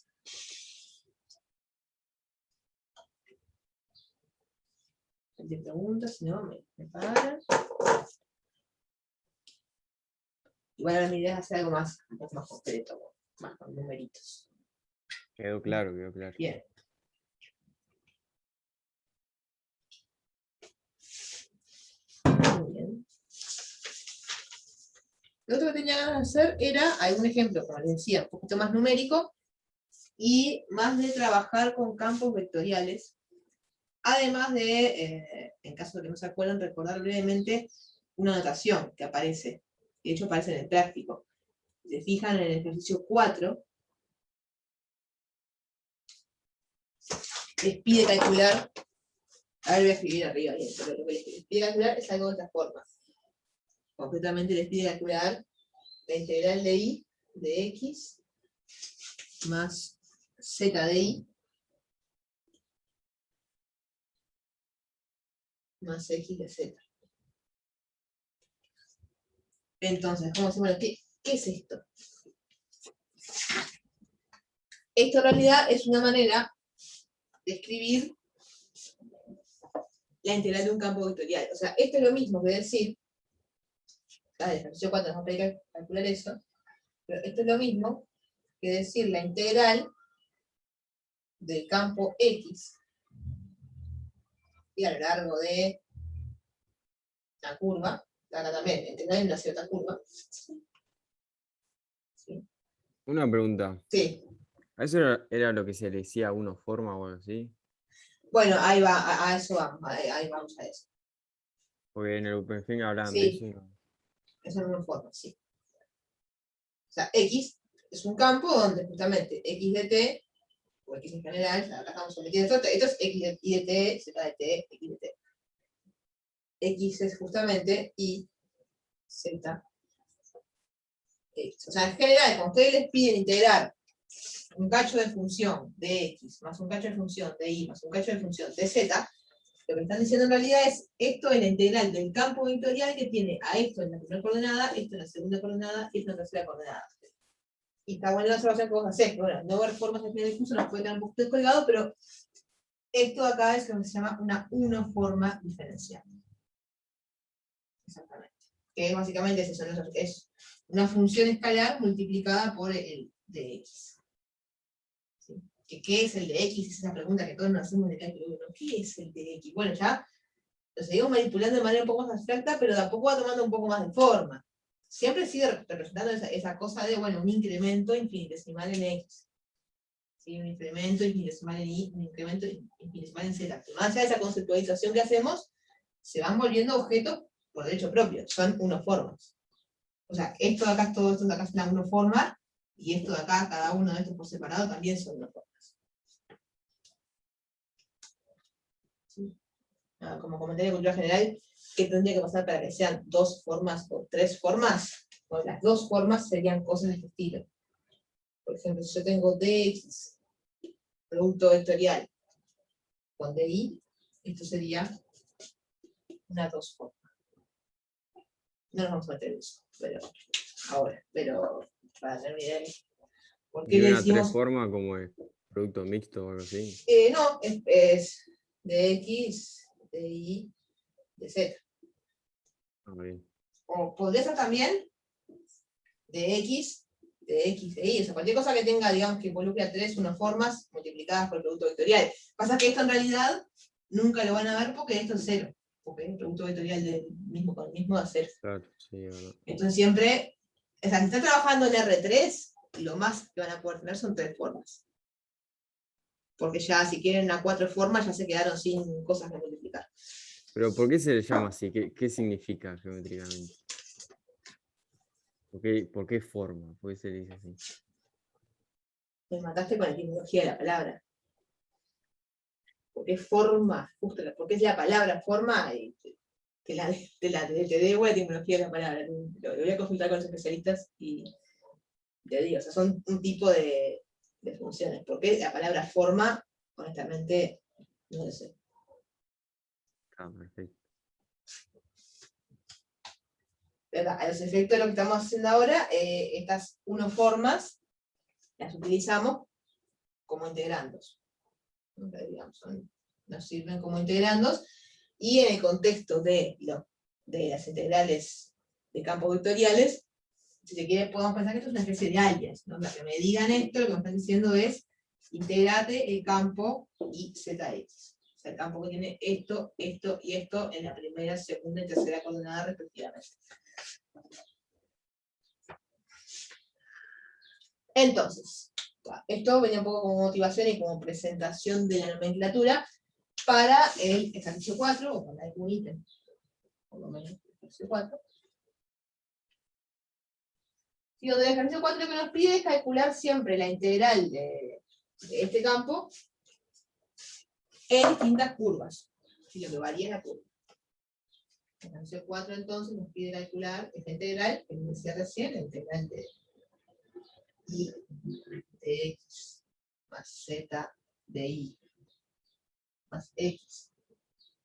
S1: Si te preguntas, si no, me paras. Igual ahora mi idea es hacer algo más, un poco más concreto, más con numeritos.
S3: Quedó claro, quedó claro.
S1: Bien. Muy bien. Lo otro que tenía ganas de hacer era algún ejemplo, como les decía, un poquito más numérico y más de trabajar con campos vectoriales. Además de, en caso de que no se acuerden, recordar brevemente una notación que aparece. De hecho, aparece en el práctico. Si se fijan en el ejercicio 4, les pide calcular. A ver, voy a escribir arriba bien, pero lo que les pide calcular es algo de otra forma. Concretamente les pide calcular la integral de y de x más z de y más x de z. Entonces, ¿cómo decimos? ¿Qué es esto? Esto en realidad es una manera de escribir la integral de un campo vectorial. O sea, esto es lo mismo que decir, el ejercicio 4 nos va a calcular eso, pero esto es lo mismo que decir la integral del campo X y a lo largo de la curva, acá también, integral en una cierta curva. ¿Sí?
S3: Una pregunta.
S1: Sí.
S3: ¿A eso era lo que se le decía uno forma o algo así?
S1: Bueno, ahí va, a eso vamos, ahí vamos a eso.
S3: Porque en el OpenFing hablaban de
S1: Sí.
S3: eso. Y no.
S1: Eso es una forma, sí. O sea, X es un campo donde justamente X de T, o X en general, acá estamos sometiendo esto es X de, y de T, Z de T, X de T. X es justamente Y, Z, X. O sea, en general, cuando ustedes les piden integrar un cacho de función de X, más un cacho de función de Y, más un cacho de función de Z, lo que están diciendo en realidad es, esto es la integral del campo vectorial que tiene a esto en la primera coordenada, esto en la segunda coordenada y esto en la tercera coordenada. Y está buena la observación que vos hacés, que bueno, no ver formas de final del curso nos puede quedar un poquito descolgado, pero esto acá es lo que se llama una uniforma diferencial. Exactamente. Que básicamente es eso, es una función escalar multiplicada por el de x. ¿Sí? ¿Qué es el de x? Es esa pregunta que todos nos hacemos de cálculo 1. ¿Qué es el de x? Bueno, ya lo seguimos manipulando de manera un poco más abstracta, pero de a poco va tomando un poco más de forma. Siempre sigue representando esa cosa de, bueno, un incremento infinitesimal en x. ¿Sí? Un incremento infinitesimal en y, un incremento infinitesimal en z. Más allá de esa conceptualización que hacemos, se van volviendo objetos por derecho propio, son uniformes. O sea, esto de acá, todo esto de acá es una uniforma, y esto de acá, cada uno de estos por separado, también son uniformes. ¿Sí? Como comentario de cultura general, ¿qué tendría que pasar para que sean dos formas o tres formas? Bueno, las dos formas serían cosas de este estilo. Por ejemplo, si yo tengo dx, producto vectorial, con dy, esto sería una dos forma. No nos vamos a meter en eso, pero ahora, pero para tener una idea. ¿Por qué
S3: Y
S1: le
S3: una
S1: decimos?
S3: tres forma como el producto mixto o algo así.
S1: No, es de x, de y, de z.
S3: Ah, bien.
S1: O podría ser también de x, de y. O sea, cualquier cosa que tenga, digamos, que involucre a tres uniformas multiplicadas por el producto vectorial. Pasa que esto en realidad nunca lo van a ver porque esto es cero. Porque el producto vectorial del mismo con el mismo da cero.
S3: Claro, sí, verdad.
S1: Entonces siempre, o sea, si están trabajando en R3, lo más que van a poder tener son tres formas. porque ya si quieren una 4 formas ya se quedaron sin cosas que multiplicar.
S3: Pero ¿por qué se le llama así? ¿Qué significa geométricamente? ¿Por qué forma? ¿Por qué se le dice así?
S1: Me mataste con la etimología de la palabra. Porque forma, justo porque es la palabra forma, y te debo la etimología de la palabra. Lo voy a consultar con los especialistas y te digo, o sea, son un tipo de funciones. Porque la palabra forma, honestamente, no lo sé.
S3: Ah, perfecto.
S1: A los efectos de lo que estamos haciendo ahora, estas formas las utilizamos como integrandos. Digamos, nos sirven como integrandos, y en el contexto de las integrales de campos vectoriales, si se quiere, podemos pensar que esto es una especie de alias, ¿no? Para que me digan esto, lo que me están diciendo es, integrate el campo IZX. O sea, el campo que tiene esto, esto y esto en la primera, segunda y tercera coordenada respectivamente. Entonces, esto venía un poco como motivación y como presentación de la nomenclatura para el ejercicio 4, o para algún ítem, por lo menos el ejercicio 4. Y donde el ejercicio 4 lo que nos pide es calcular siempre la integral de este campo en distintas curvas, y lo que varía es la curva. El ejercicio 4 entonces nos pide calcular esta integral, que les decía recién, la integral de I de X más Z de Y más X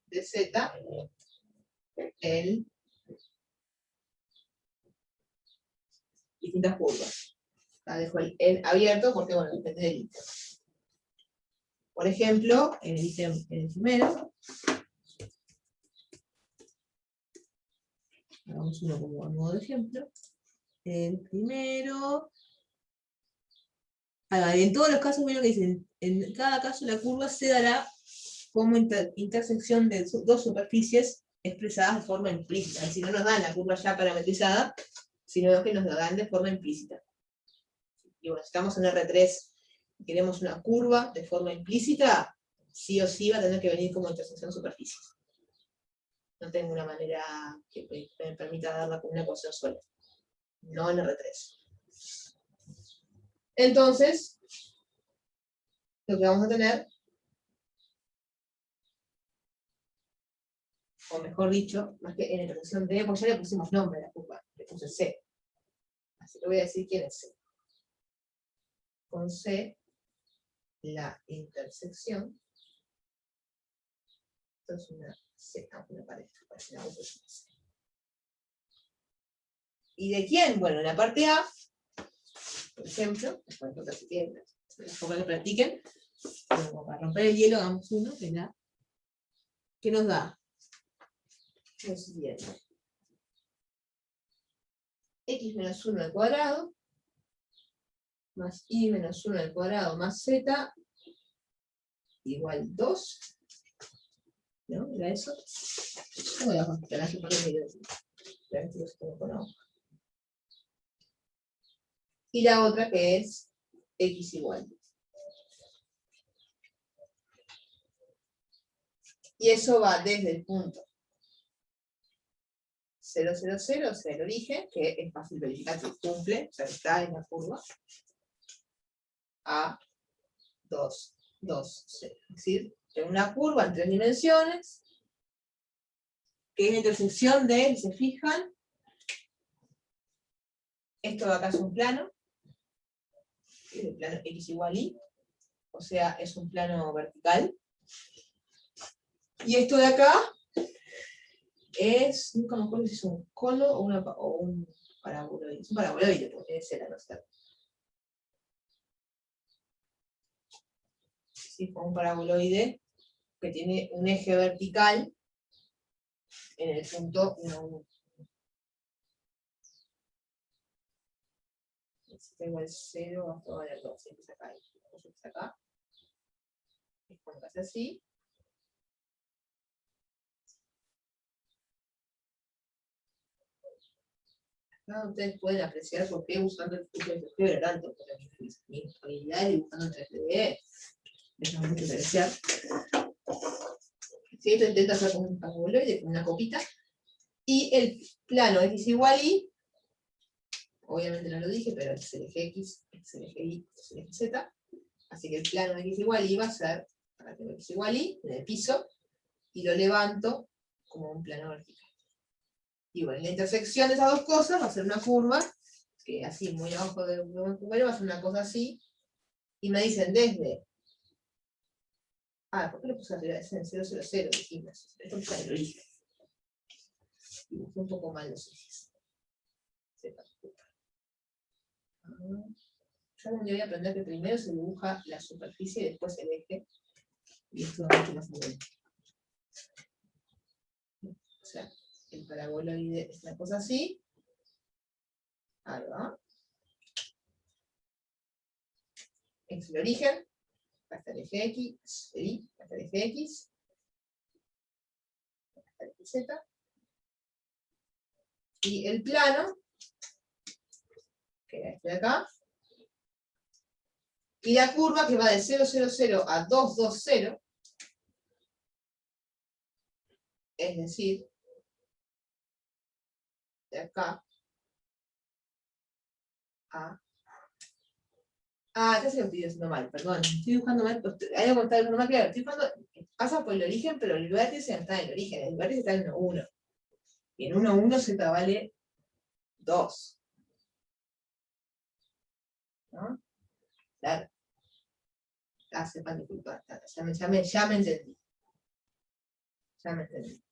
S1: de Z en distintas curvas. Dejo el en abierto porque, bueno, depende del ítem. Por ejemplo, en el ítem, en el primero, hagamos uno como a modo de ejemplo. El primero, en todos los casos, miren lo que dicen, en cada caso la curva se dará como intersección de dos superficies expresadas de forma implícita. Es decir, no nos dan la curva ya parametrizada, sino que nos la dan de forma implícita. Y bueno, si estamos en R3 y queremos una curva de forma implícita, sí o sí va a tener que venir como intersección superficie. No tengo una manera que me permita darla como una ecuación sola. No en R3. Entonces, lo que vamos a tener, o mejor dicho, más que en la intersección D, porque ya le pusimos nombre a la curva, le puse C. Así que voy a decir quién es C. Con C, la intersección, esto es una C, una pared, ¿y de quién? Bueno, en la parte A, por ejemplo, para que practiquen, para romper el hielo, hagamos uno que nos da lo siguiente. X menos 1 al cuadrado, más Y menos 1 al cuadrado más Z, igual 2. ¿No? ¿Era eso? No voy a contar aquí porque y la otra que es X igual. Y eso va desde el punto 0, 0, 0, o sea, el origen, que es fácil verificar que cumple, o sea, que está en la curva, a 2, 2, 0. Es decir, en una curva en 3 dimensiones, que es la intersección de, si se fijan, esto de acá es un plano, es el plano X igual Y, o sea, es un plano vertical. Y esto de acá es, nunca me acuerdo si es un cono o un paraboloide. Es un paraboloide, porque debe ser, no sé. Sí, fue un paraboloide que tiene un eje vertical en el punto 1, 1. Tengo el 0 hasta el 2, siempre es acá. Es acá. Es cuando hace así. Acá ustedes pueden apreciar por qué usando el curso de tanto, porque mi disponibilidad y buscando en 3D deja mucho que desear. ¿Sí? Esto intenta hacer como un paraboloide, como una copita. Y el plano x igual y, obviamente no lo dije, pero es el eje x, es el eje y, es el eje z. Así que el plano de x igual y va a ser, acá tengo x igual y, en el piso, y lo levanto como un plano vertical. Y bueno, la intersección de esas dos cosas va a ser una curva, que así, muy abajo de un cubero, va a ser una cosa así, y me dicen desde... ¿Por qué lo puse arriba? Es en 0, 0, 0, dijimos. Esto está en el origen. Dibujé un poco mal los ejes. Yo un día voy a aprender que primero se dibuja la superficie y después el eje, y esto va mucho más bien. O sea, el paraboloide es una cosa así. Ahí va. Es el origen. Hasta el eje X, hasta el eje X, hasta el eje Z, y el plano, que era este de acá, y la curva que va de 0, 0, 0 a 2, 2, 0, es decir, de acá a... acá se lo estoy diciendo mal, perdón, estoy dibujando mal, hay algo que está dibujando mal, claro, estoy dibujando, pasa por el origen, pero el vértice está en el origen, el vértice está en 1, 1. Y en 1, 1 Z vale 2. ¿No? Claro. Sepan disculpar, ya me entendí. Ya me entendí.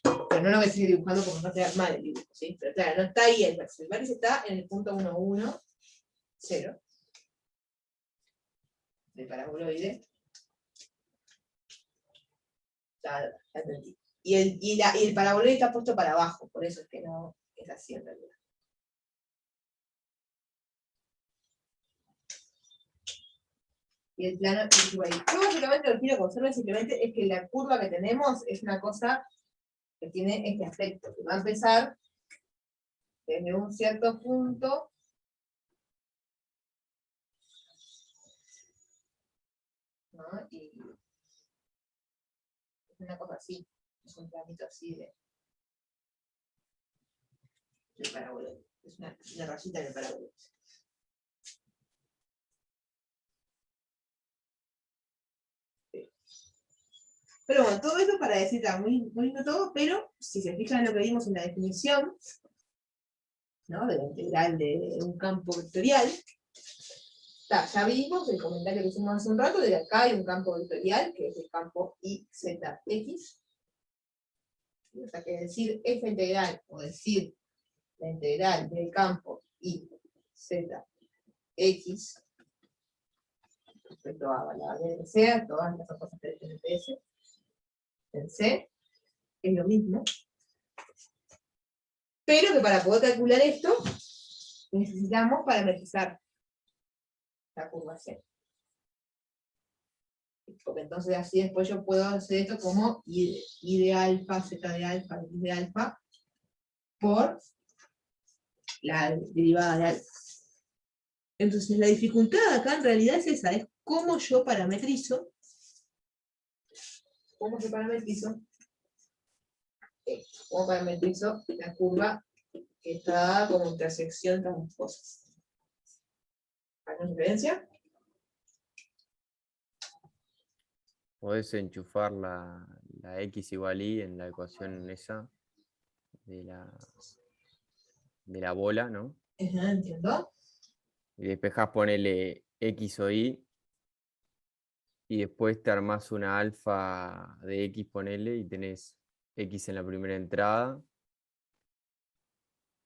S1: Pero no lo voy a seguir dibujando porque no queda mal el dibujo, ¿sí? Pero claro, no está ahí el vértice. El vértice está en el punto 1, 1, 0. Del paraboloide. Ya entendí. Y el paraboloide está puesto para abajo, por eso es que no es así en realidad. Y el plano es igual. Yo básicamente lo que quiero que observen simplemente es que la curva que tenemos es una cosa que tiene este aspecto, que va a empezar desde un cierto punto ¿no? Y es una cosa así, es un planito así de paraboloide, es una rayita de paraboloide. Pero bueno, todo esto para decir, está muy lindo todo, pero si se fijan en lo que vimos en la definición, ¿no? De la integral de un campo vectorial, ya vimos el comentario que hicimos hace un rato, de que acá hay un campo vectorial, que es el campo IZX. O sea, que decir esta integral, o decir la integral del campo IZX, respecto a la variable que sea, todas las cosas que tienen PS, en C, es lo mismo. Pero que para poder calcular esto, necesitamos parametrizar la curva C. Porque entonces así después yo puedo hacer esto como I de alfa, Z de alfa, X de alfa, por la derivada de alfa. Entonces la dificultad acá en realidad es esa, es cómo yo parametrizo, cómo parametrizo la curva que está dada como intersección de las dos cosas. ¿Alguna diferencia?
S3: Podés enchufar la x igual y en la ecuación esa de la bola, ¿no?
S1: Entiendo.
S3: Y despejás, ponele x o y, y después te armás una alfa de x, ponele, y tenés x en la primera entrada.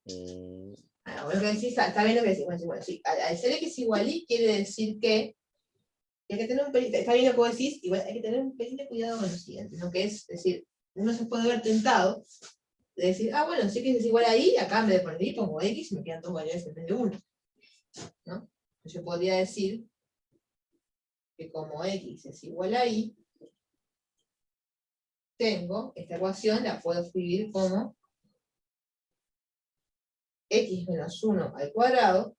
S1: Bueno, que decís, está bien lo que decís. Bueno, sí, al ser x igual y quiere decir que hay que tener un pelín, está bien lo que vos decís, igual hay que tener un pelín de cuidado con lo siguiente, ¿no? Que es decir, uno se puede ver tentado de decir, bueno, si x es igual a y, acá en vez de poner y pongo x y me quedan dos variables en vez de una. ¿No? Yo podría decir que como x es igual a y, tengo esta ecuación, la puedo escribir como x menos 1 al cuadrado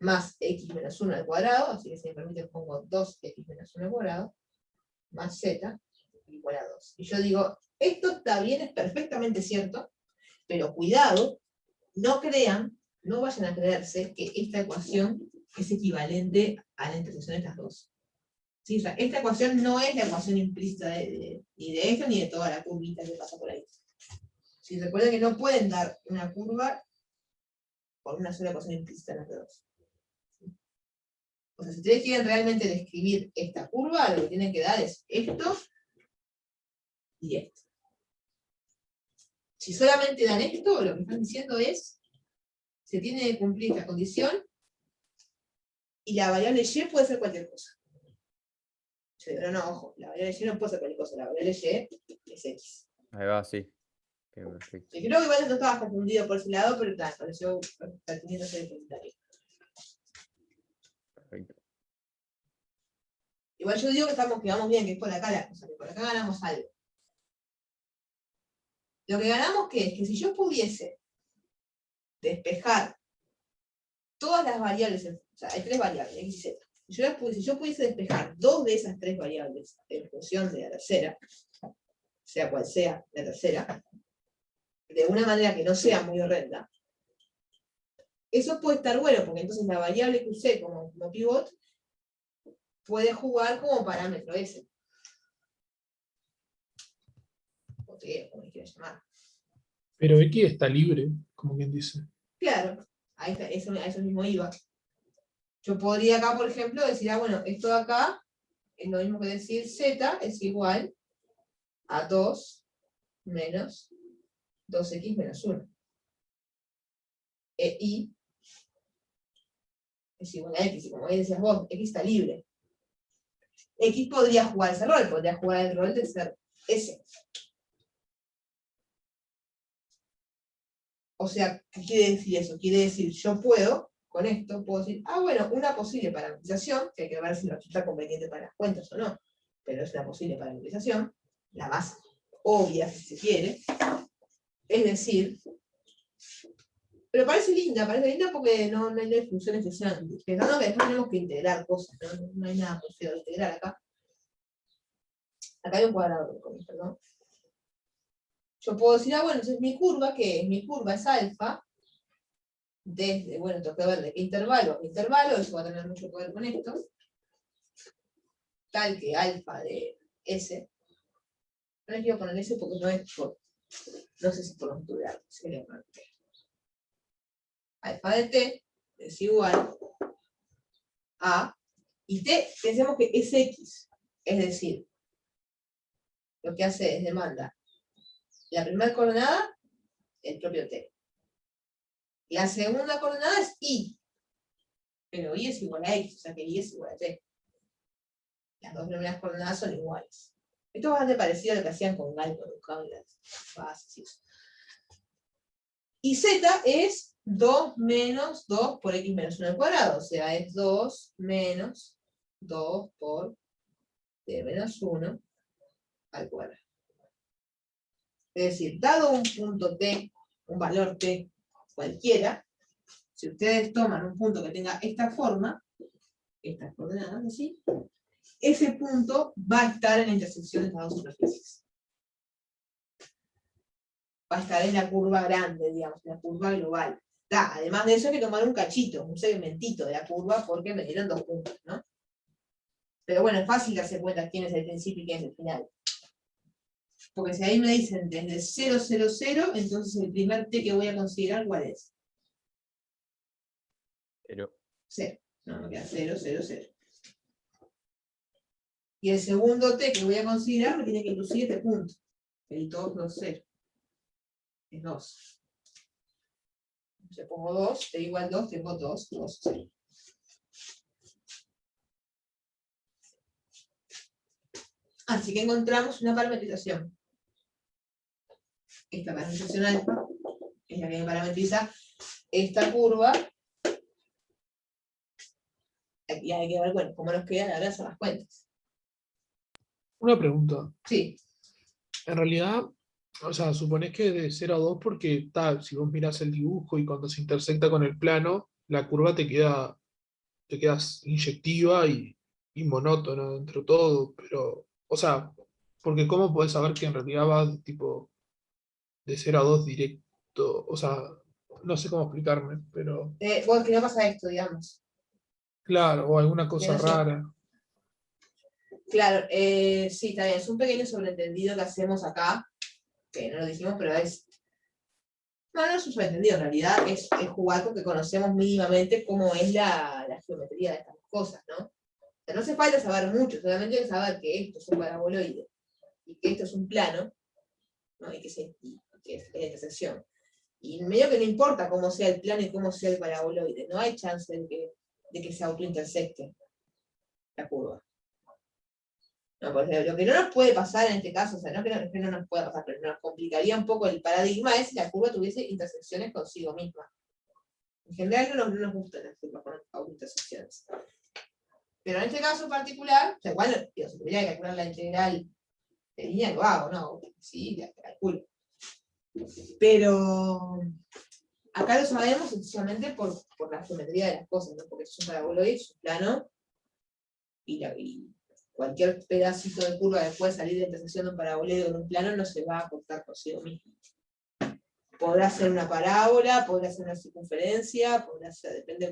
S1: más x menos 1 al cuadrado, así que si me permite pongo 2x menos 1 al cuadrado, más z igual a 2. Y yo digo, esto está bien, es perfectamente cierto, pero cuidado, no crean, no vayan a creerse que esta ecuación es equivalente a la intersección de estas dos. ¿Sí? O sea, esta ecuación no es la ecuación implícita ni de esto ni de toda la curvita que pasa por ahí. Si recuerden que no pueden dar una curva por una sola ecuación implícita en las dos. O sea, si ustedes quieren realmente describir esta curva, lo que tienen que dar es esto y esto. Si solamente dan esto, lo que están diciendo es, se tiene que cumplir esta condición, y la variable y puede ser cualquier cosa. Pero no, ojo, la variable y no puede ser cualquier cosa, la variable y es x.
S3: Ahí va, sí. Qué perfecto.
S1: Y creo que igual no estabas confundido por ese lado, pero tal, pareció pertinente hacer el comentario.
S3: Perfecto.
S1: Igual yo digo que vamos bien, que es por acá la cosa, que por acá ganamos algo. Lo que ganamos que es que si yo pudiese despejar todas las variables, o sea, hay tres variables, x y z. Si yo pudiese despejar dos de esas tres variables en función de la tercera, sea cual sea la tercera, de una manera que no sea muy horrenda, eso puede estar bueno, porque entonces la variable que usé como pivot puede jugar como parámetro ese. O T, como quieras llamar.
S2: Pero X está libre, como quien dice.
S1: Claro, a eso mismo iba. Yo podría acá, por ejemplo, decir, bueno, esto de acá es lo mismo que decir z es igual a 2 menos 2x menos 1. Y es igual a x, y como decías vos, x está libre. X podría jugar ese rol, podría jugar el rol de ser S. O sea, ¿qué quiere decir eso? Quiere decir, yo puedo, con esto, puedo decir, bueno, una posible parametrización, que hay que ver si resulta conveniente para las cuentas o no, pero es una posible parametrización, la más obvia, si se quiere, es decir, pero parece linda porque no hay funciones que sean, pensando que después tenemos que integrar cosas, no hay nada por feo de integrar acá. Acá hay un cuadrado, perdón. Yo puedo decir, bueno, entonces mi curva, ¿qué es? Mi curva es alfa, desde, bueno, tengo que ver de qué intervalo a qué intervalo, eso va a tener mucho que ver con esto, tal que alfa de S, no les quiero poner S porque no es por, no sé si por longitud, sería poner T. Alfa de T es igual a, y T, pensemos que es X, es decir, lo que hace es demanda la primera coordenada, el propio T. La segunda coordenada es Y, pero Y es igual a X, o sea que Y es igual a T. Las dos primeras coordenadas son iguales. Esto es bastante parecido a lo que hacían con Galton, buscaban las bases. Y Z es 2 menos 2 por X menos 1 al cuadrado, o sea, es 2 menos 2 por T menos 1 al cuadrado. Es decir, dado un punto T, un valor T cualquiera, si ustedes toman un punto que tenga esta forma, estas coordenadas así, ese punto va a estar en la intersección de estas dos superficies. Va a estar en la curva grande, digamos, en la curva global. Además de eso hay que tomar un cachito, un segmentito de la curva, porque me dieron dos puntos, ¿no? Pero bueno, es fácil darse cuenta quién es el principio y quién es el final. Porque si ahí me dicen desde 0, 0, 0, entonces el primer T que voy a considerar, ¿cuál es?
S3: 0.
S1: 0. No, me queda 0, 0, 0. Y el segundo T que voy a considerar me tiene que inducir este punto. El 2, 2, 0. Es 2. Si pongo 2, T igual 2, tengo 2, 2, 0. Así que encontramos una parametrización. Esta parametrización alfa es la que me parametriza esta curva. Aquí hay que ver, bueno, cómo nos quedan ahora son las cuentas.
S2: Una pregunta.
S1: Sí.
S2: En realidad, o sea, suponés que de 0 a 2 porque si vos mirás el dibujo y cuando se intersecta con el plano, la curva te queda te quedas inyectiva y monótono dentro de todo, pero, o sea, porque ¿cómo podés saber que en realidad va tipo de 0 a 2 directo? O sea, no sé cómo explicarme, pero
S1: Bueno, que no pasa esto, digamos.
S2: claro, o alguna
S1: Que
S2: cosa
S1: no sé.
S2: rara.
S1: Claro, sí, está bien, es un pequeño sobreentendido que hacemos acá, que no lo dijimos, pero es. No, no es un sobreentendido, en realidad es jugar porque conocemos mínimamente cómo es la geometría de estas cosas, ¿no? O sea, no hace falta saber mucho, solamente hay que saber que esto es un paraboloide y que esto es un plano, ¿no? Y que es la intersección. Y medio que no importa cómo sea el plano y cómo sea el paraboloide, no hay chance de que se autointersecte la curva. No, por ejemplo, lo que no nos puede pasar en este caso, o sea, no es que no nos pueda pasar, pero nos complicaría un poco el paradigma es si la curva tuviese intersecciones consigo misma. En general no nos gustan las curvas con autointersecciones. Pero en este caso en particular, o sea, igual, digo, si tuviera que calcular la integral de línea, lo hago, ¿no? Sí, la calculo. Pero acá lo sabemos sencillamente por la geometría de las cosas, ¿no? Porque es un paraboloide, es un plano, y cualquier pedacito de curva que puede salir de la intersección de un paraboloide con un plano no se va a cortar consigo mismo. Podrá ser una parábola, podrá ser una circunferencia,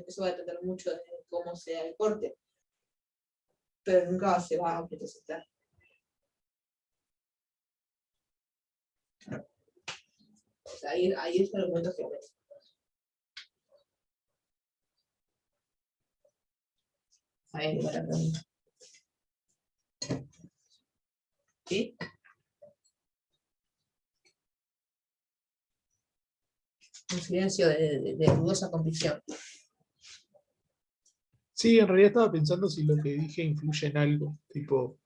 S1: eso va a depender mucho de cómo sea el corte, pero nunca se va a intersectar. O sea, ahí es el argumento geométrico. Ahí va la pregunta. ¿Sí? Un silencio de dudosa convicción.
S2: Sí, en realidad estaba pensando si lo que dije influye en algo, tipo,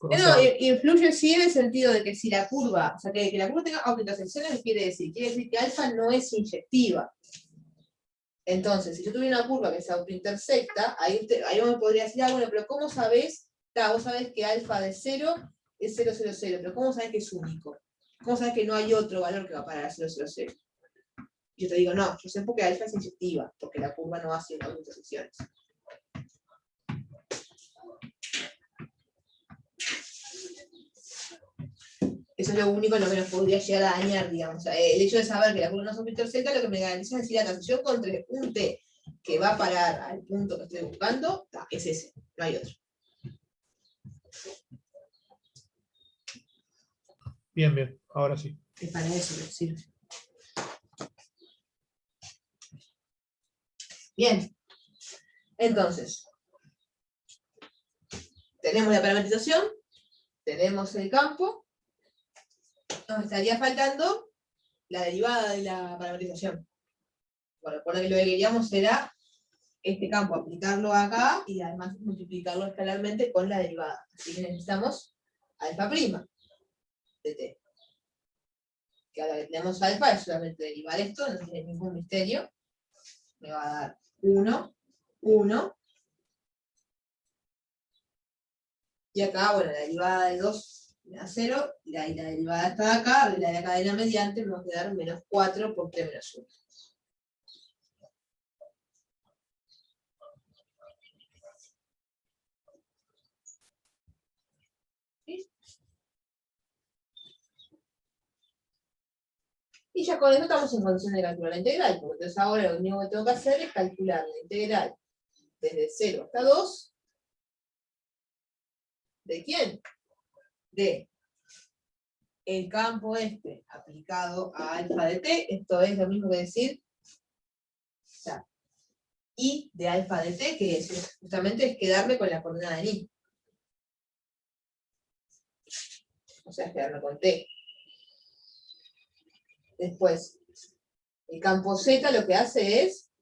S2: o
S1: No,
S2: sea,
S1: influye sí en el sentido de que si la curva, o sea, que la curva tenga autointersecciones, quiere decir que alfa no es inyectiva. Entonces, si yo tuviera una curva que se autointersecta, ahí uno me podría decir, bueno, pero ¿cómo sabés? Vos sabés que alfa de 0 es 0, 0, 0, pero ¿cómo sabés que es único? ¿Cómo sabés que no hay otro valor que va para a 0, 0, 0? Yo te digo, no, yo sé porque alfa es inyectiva, porque la curva no hace autointersecciones. Eso es lo único en lo que nos podría llegar a dañar, digamos. O sea, el hecho de saber que la curva no se intersecta, lo que me garantiza es decir la transición contra un t que va a parar al punto que estoy buscando, es ese, no hay otro.
S2: bien, bien, ahora sí.
S1: Es para eso que sirve. Bien. Entonces, tenemos la parametrización, tenemos el campo, nos estaría faltando la derivada de la parametrización. Bueno, por lo que queríamos era este campo aplicarlo acá y además multiplicarlo escalarmente con la derivada. Así que necesitamos alfa prima de t. Que ahora que tenemos alfa es solamente derivar esto, no tiene ningún misterio. Me va a dar 1, 1. Y acá, bueno, la derivada de 2 me da 0, y la derivada está de acá, y la de la cadena mediante me va a quedar menos 4 por t menos 1. ¿Sí? Y ya con eso estamos en condición de calcular la integral, porque entonces ahora lo único que tengo que hacer es calcular la integral desde 0 hasta 2. ¿De quién? De el campo este aplicado a alfa de t, esto es lo mismo que decir, o sea, y de alfa de t, que es justamente es quedarme con la coordenada en y. O sea, es quedarme con t. Después, el campo z lo que hace es,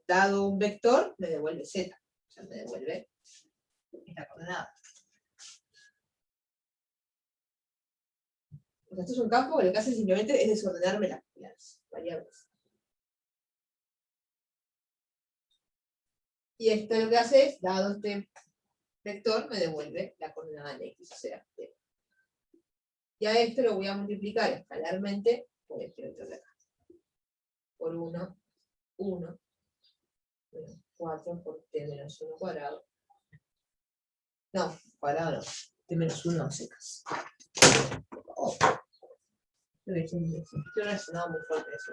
S1: dado un vector, me devuelve z. O sea, me devuelve esta coordenada. O sea, esto es un campo que lo que hace simplemente es desordenarme las variables. Y esto lo que hace es, dado este vector, me devuelve la coordenada en x, o sea, t. Y a esto lo voy a multiplicar escalarmente por este vector de acá. Por 1, 1. Bueno, 4 por t menos 1 cuadrado. No, cuadrado no. T menos 1 secas. Oh. Estoy relacionado muy fuerte eso.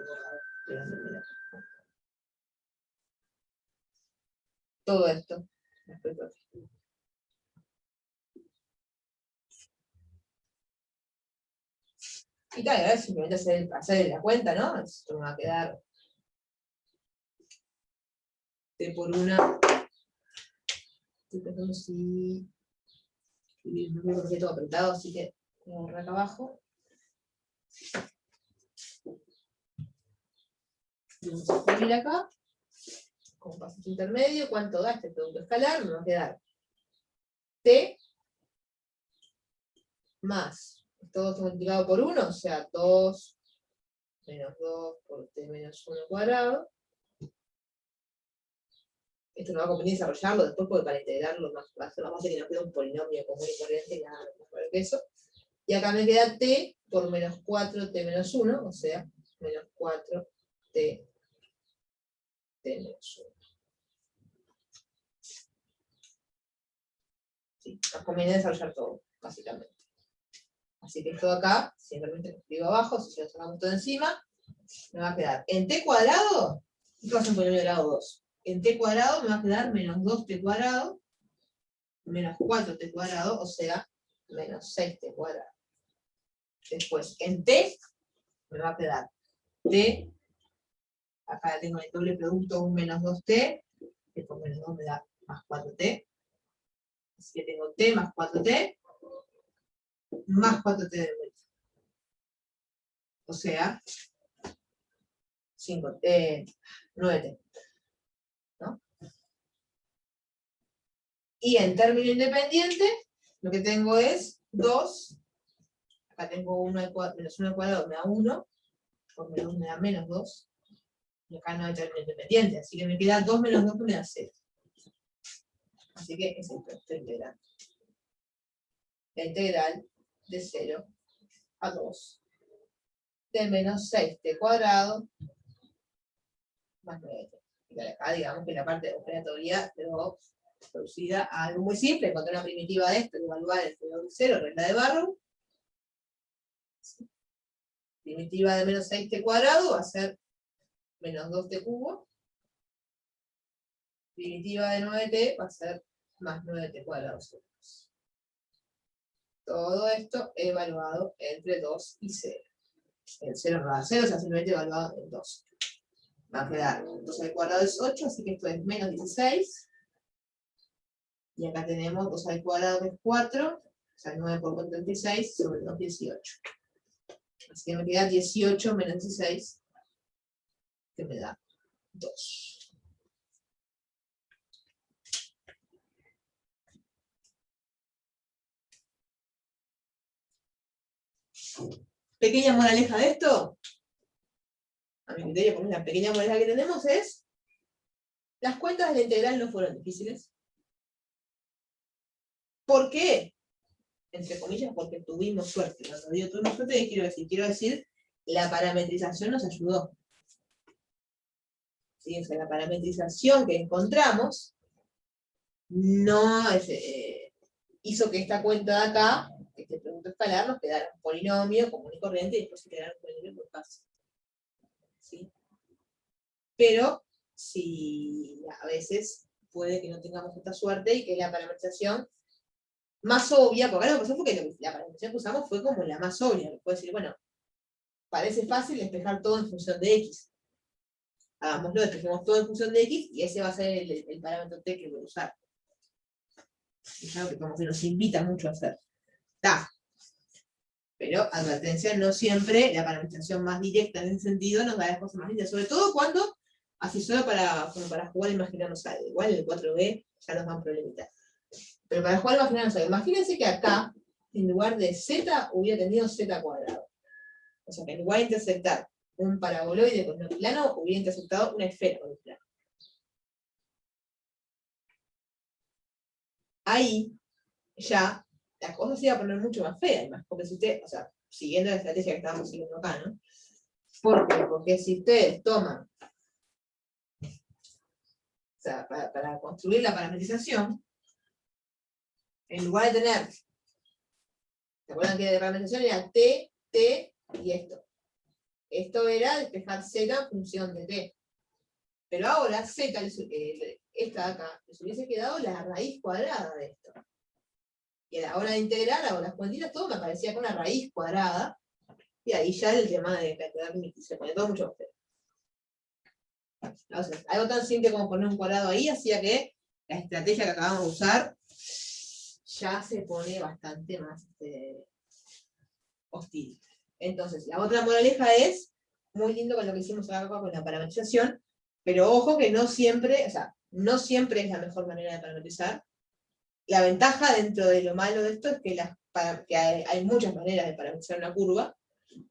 S1: Todo esto. Respecto a esto. Y tal, ahora simplemente hacer la cuenta, ¿no? Esto me va a quedar t por 1. Estoy pensando si... No me porque todo apretado, así que voy a borrar acá abajo. Vamos a escribir acá, como paso intermedio, ¿cuánto da este producto escalar? Me va a quedar t más, todo esto multiplicado por 1, o sea, 2 menos 2 por t menos 1 cuadrado. Esto no va a convenir desarrollarlo después porque para integrarlo va a ser más fácil que nos quede un polinomio común y corriente y nada mejor que eso. Y acá me queda t por menos 4t menos 1, o sea, menos 4t menos 1. Sí, nos conviene desarrollar todo, básicamente. Así que esto de acá, simplemente lo escribo abajo, si lo sacamos todo encima, me va a quedar en t cuadrado, esto va a ser un polinomio de grado 2. En t cuadrado me va a quedar menos 2t cuadrado, menos 4t cuadrado, o sea, menos 6t cuadrado. Después, en t, me va a quedar t, acá tengo el doble producto, un menos 2t, que por menos 2 me da más 4t. Así que tengo t más 4t, más 4t de vuelta. O sea, 9t. ¿No? Y en término independiente, lo que tengo es 2. Acá tengo 1 menos 1 al cuadrado, me da 1. Por menos 2 me da menos 2. Y acá no hay término independiente, así que me queda 2 menos 2 que me da 0. Así que es esto integral. La integral de 0 a 2 de menos 6t cuadrado más 9t. Y acá digamos que la parte de operatoria quedó reducida a algo muy simple. Encontré una primitiva de esto, evaluar el valor de 0, regla de Barrow. Primitiva de menos 6t cuadrado va a ser menos 2t cubo. Primitiva de 9t va a ser más 9t cuadrado. Todo esto evaluado entre 2 y 0. El 0 no va a 0, o sea, simplemente evaluado en 2. Va a quedar 2 al cuadrado es 8, así que esto es menos 16. Y acá tenemos 2 al cuadrado que es 4, o sea, 9 por 36 sobre 2, 18. Así que me queda 18 menos 16, que me da 2. Pequeña moraleja de esto, a mi criterio, porque la pequeña moraleja que tenemos es, las cuentas de la integral no fueron difíciles. ¿Por qué? Entre comillas, porque tuvimos suerte. Cuando digo tuvimos suerte, ¿qué quiero decir? Quiero decir, la parametrización nos ayudó. ¿Sí? O sea, la parametrización que encontramos no hizo que esta cuenta de acá, este producto escalar, nos quedara un polinomio común y corriente y después se quedara un polinomio muy fácil. ¿Sí? Pero, si a veces puede que no tengamos esta suerte y que la parametrización más obvia, porque algo que pasó fue que la parametrización que usamos fue como la más obvia. Puede decir, bueno, parece fácil despejar todo en función de x. Hagámoslo, despejemos todo en función de x y ese va a ser el parámetro t que voy a usar. Es algo que como que nos invita mucho a hacer. Pero, advertencia, no siempre la parametrización más directa en ese sentido nos da las cosas más lindas, sobre todo cuando, así solo como para jugar imaginarnos algo. Igual en el 4B ya nos da un problemita. Pero para jugar imaginarnos algo, imagínense que acá, en lugar de z, hubiera tenido z cuadrado. O sea, que en lugar de intersectar un paraboloide con un plano, hubiera intersectado una esfera con un plano. Ahí, ya, la cosa se iba a poner mucho más fea, además, porque si usted, o sea, siguiendo la estrategia que estábamos siguiendo acá, ¿no? ¿Por qué? Porque si ustedes toman sea, para construir la parametrización, en lugar de tener, ¿se acuerdan que de parametrización era t, t y esto? Esto era despejar z en función de t. Pero ahora z, esta de acá, les hubiese quedado la raíz cuadrada de esto. Y a la hora de integrar, hago las cuentitas, todo me aparecía con una raíz cuadrada, y ahí ya el tema de calcular se pone todo mucho más feo. Entonces, algo tan simple como poner un cuadrado ahí hacía que la estrategia que acabamos de usar ya se pone bastante más hostil. Entonces, la otra moraleja es, muy lindo con lo que hicimos acá con la parametrización, pero ojo que no siempre, o sea, no siempre es la mejor manera de parametrizar. La ventaja dentro de lo malo de esto es que hay muchas maneras de parametrizar una curva,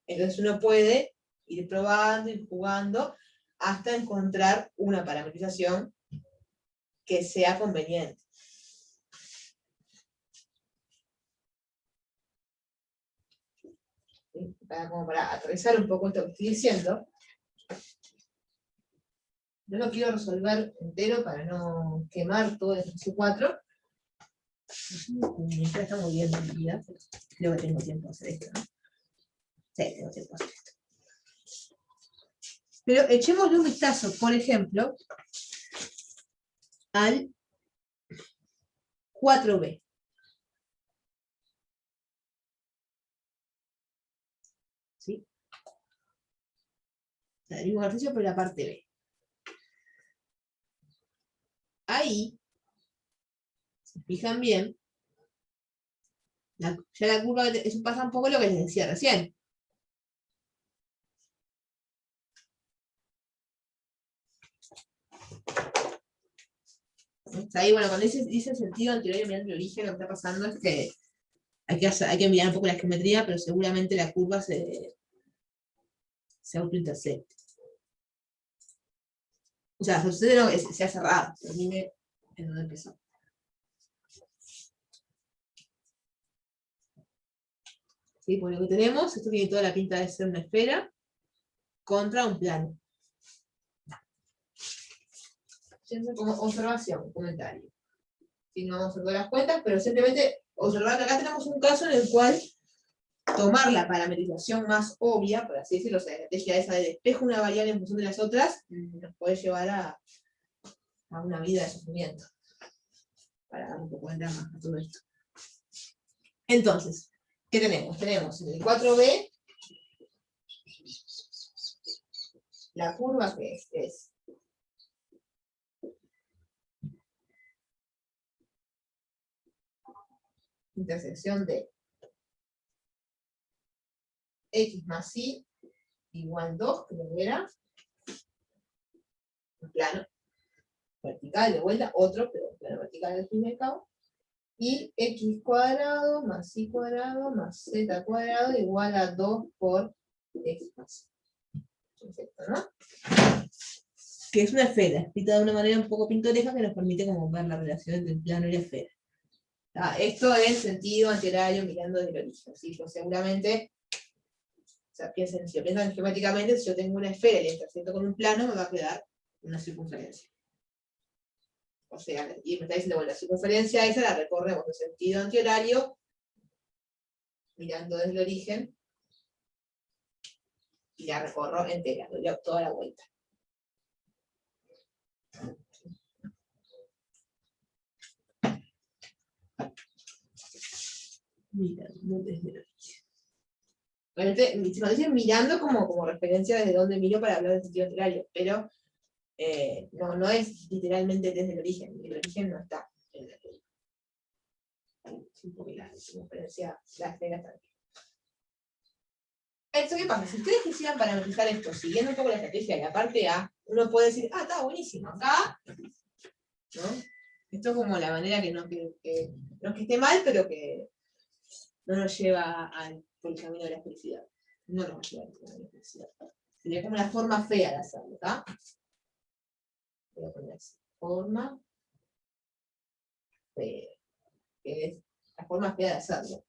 S1: entonces uno puede ir probando, ir jugando, hasta encontrar una parametrización que sea conveniente. Como para aterrizar un poco esto que estoy diciendo, no lo quiero resolver entero para no quemar todo el ejercicio 4. Mientras estamos viendo en realidad, creo que tengo tiempo de hacer esto, ¿no? Sí, tengo tiempo de hacer esto. Pero echémosle un vistazo, por ejemplo, al 4b. ¿Sí? El mismo ejercicio, pero la parte B. Ahí, si se fijan bien, ya la curva pasa un poco lo que les decía recién. Ahí, bueno, cuando dice sentido anterior y el origen, lo que está pasando es que hay que mirar un poco la geometría, pero seguramente la curva se autointersecta. O sea, sucede no, se ha cerrado, termine en donde empezó. ¿Sí? Por lo que tenemos, esto tiene toda la pinta de ser una esfera contra un plano. Como observación, comentario. Si no vamos a hacer las cuentas, pero simplemente observar que acá tenemos un caso en el cual tomar la parametrización más obvia, por así decirlo, o sea, la estrategia esa de despejo una variable en función de las otras, nos puede llevar a una vida de sufrimiento. Para dar un poco de drama a todo esto. Entonces, ¿qué tenemos? Tenemos en el 4b la curva que es intersección de x más y igual 2, que lo era un plano vertical de vuelta, otro, pero un plano vertical al fin y al cabo, y x cuadrado más y cuadrado más z cuadrado igual a 2 por x más y. Perfecto, ¿no? Que es una esfera, escrita de una manera un poco pintoresca que nos permite como ver la relación entre el plano y la esfera. Esto es sentido anterario mirando desde el origen. ¿Sí? Yo seguramente, o sea, si lo piensan geométricamente, si yo tengo una esfera y la intersecto con un plano, me va a quedar una circunferencia. O sea, y me está diciendo, bueno, la circunferencia esa la recorremos en sentido antihorario, mirando desde el origen, y la recorro entera, doy toda la vuelta. Mirando desde el origen. Realmente, se dicen mirando como referencia desde donde miro para hablar del sentido antihorario, pero no es literalmente desde el origen no está en la teoría. Porque la circunferencia, la esfera está aquí. Entonces, ¿qué pasa? Si ustedes quisieran parametrizar esto, siguiendo un poco la estrategia de la parte A, uno puede decir, está buenísimo, acá, ¿no? Esto es como la manera que no es que esté mal, pero que no nos lleva por el camino de la felicidad. No nos va a llevar por el camino de la felicidad. Sería como la forma fea de hacerlo, ¿está? Voy a poner así. Forma fea. Que es la forma fea de hacerlo.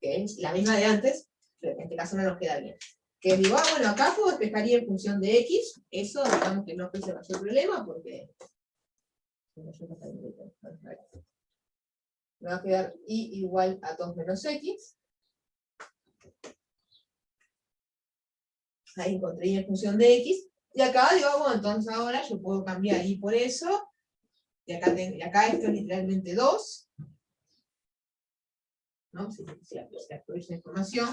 S1: Que es la misma de antes, pero en este caso no nos queda bien. Que digo, bueno, acá puedo despejar y en función de x, eso digamos que no fuese mayor problema, porque me va a quedar y igual a 2 menos x. Ahí encontré y en función de x. Y acá digo, bueno, entonces ahora yo puedo cambiar y por eso. Y acá esto es literalmente 2. ¿No? Si aprovecho la información.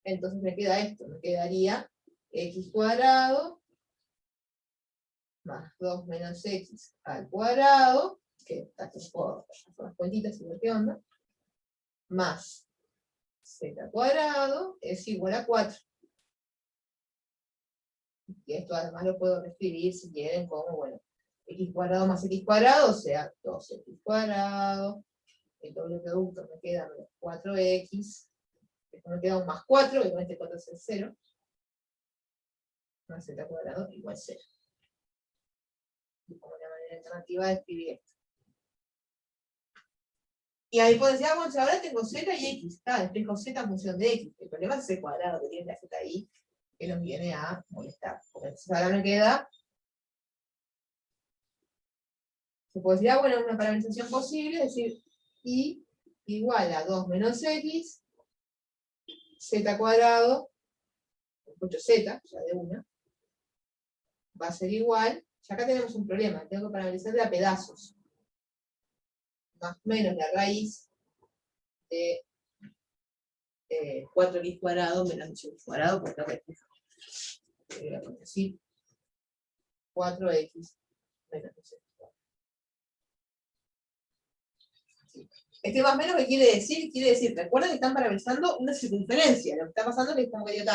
S1: Entonces me queda esto. Me quedaría x cuadrado más 2 menos x al cuadrado, que está por las cuentitas y ver qué onda, más z cuadrado es igual a 4. Y esto además lo puedo reescribir si quieren como, bueno, x cuadrado más x cuadrado, o sea, 2x cuadrado, el doble producto me queda menos 4x, después me queda un más 4, y con este 4 es el 0, más z cuadrado igual 0. Y como una manera alternativa de escribir esto. Y ahí puedo decir, bueno, ahora tengo z y x, despejo z en función de x, el problema es ese cuadrado que tiene la z ahí, que nos viene a molestar. Porque entonces ahora me queda, se puede decir, bueno, una parametrización posible, es decir, y igual a 2 menos x, z cuadrado, mucho z, ya de una, va a ser igual, ya acá tenemos un problema, tengo que parametrizar de a pedazos, más o menos la raíz de 4x cuadrado menos 8x cuadrado, porque acá voy a decir 4x menos 8x cuadrado. Este más o menos, ¿qué quiere decir? Quiere decir, recuerden que están parametrizando una circunferencia. Lo que está pasando es que como que yo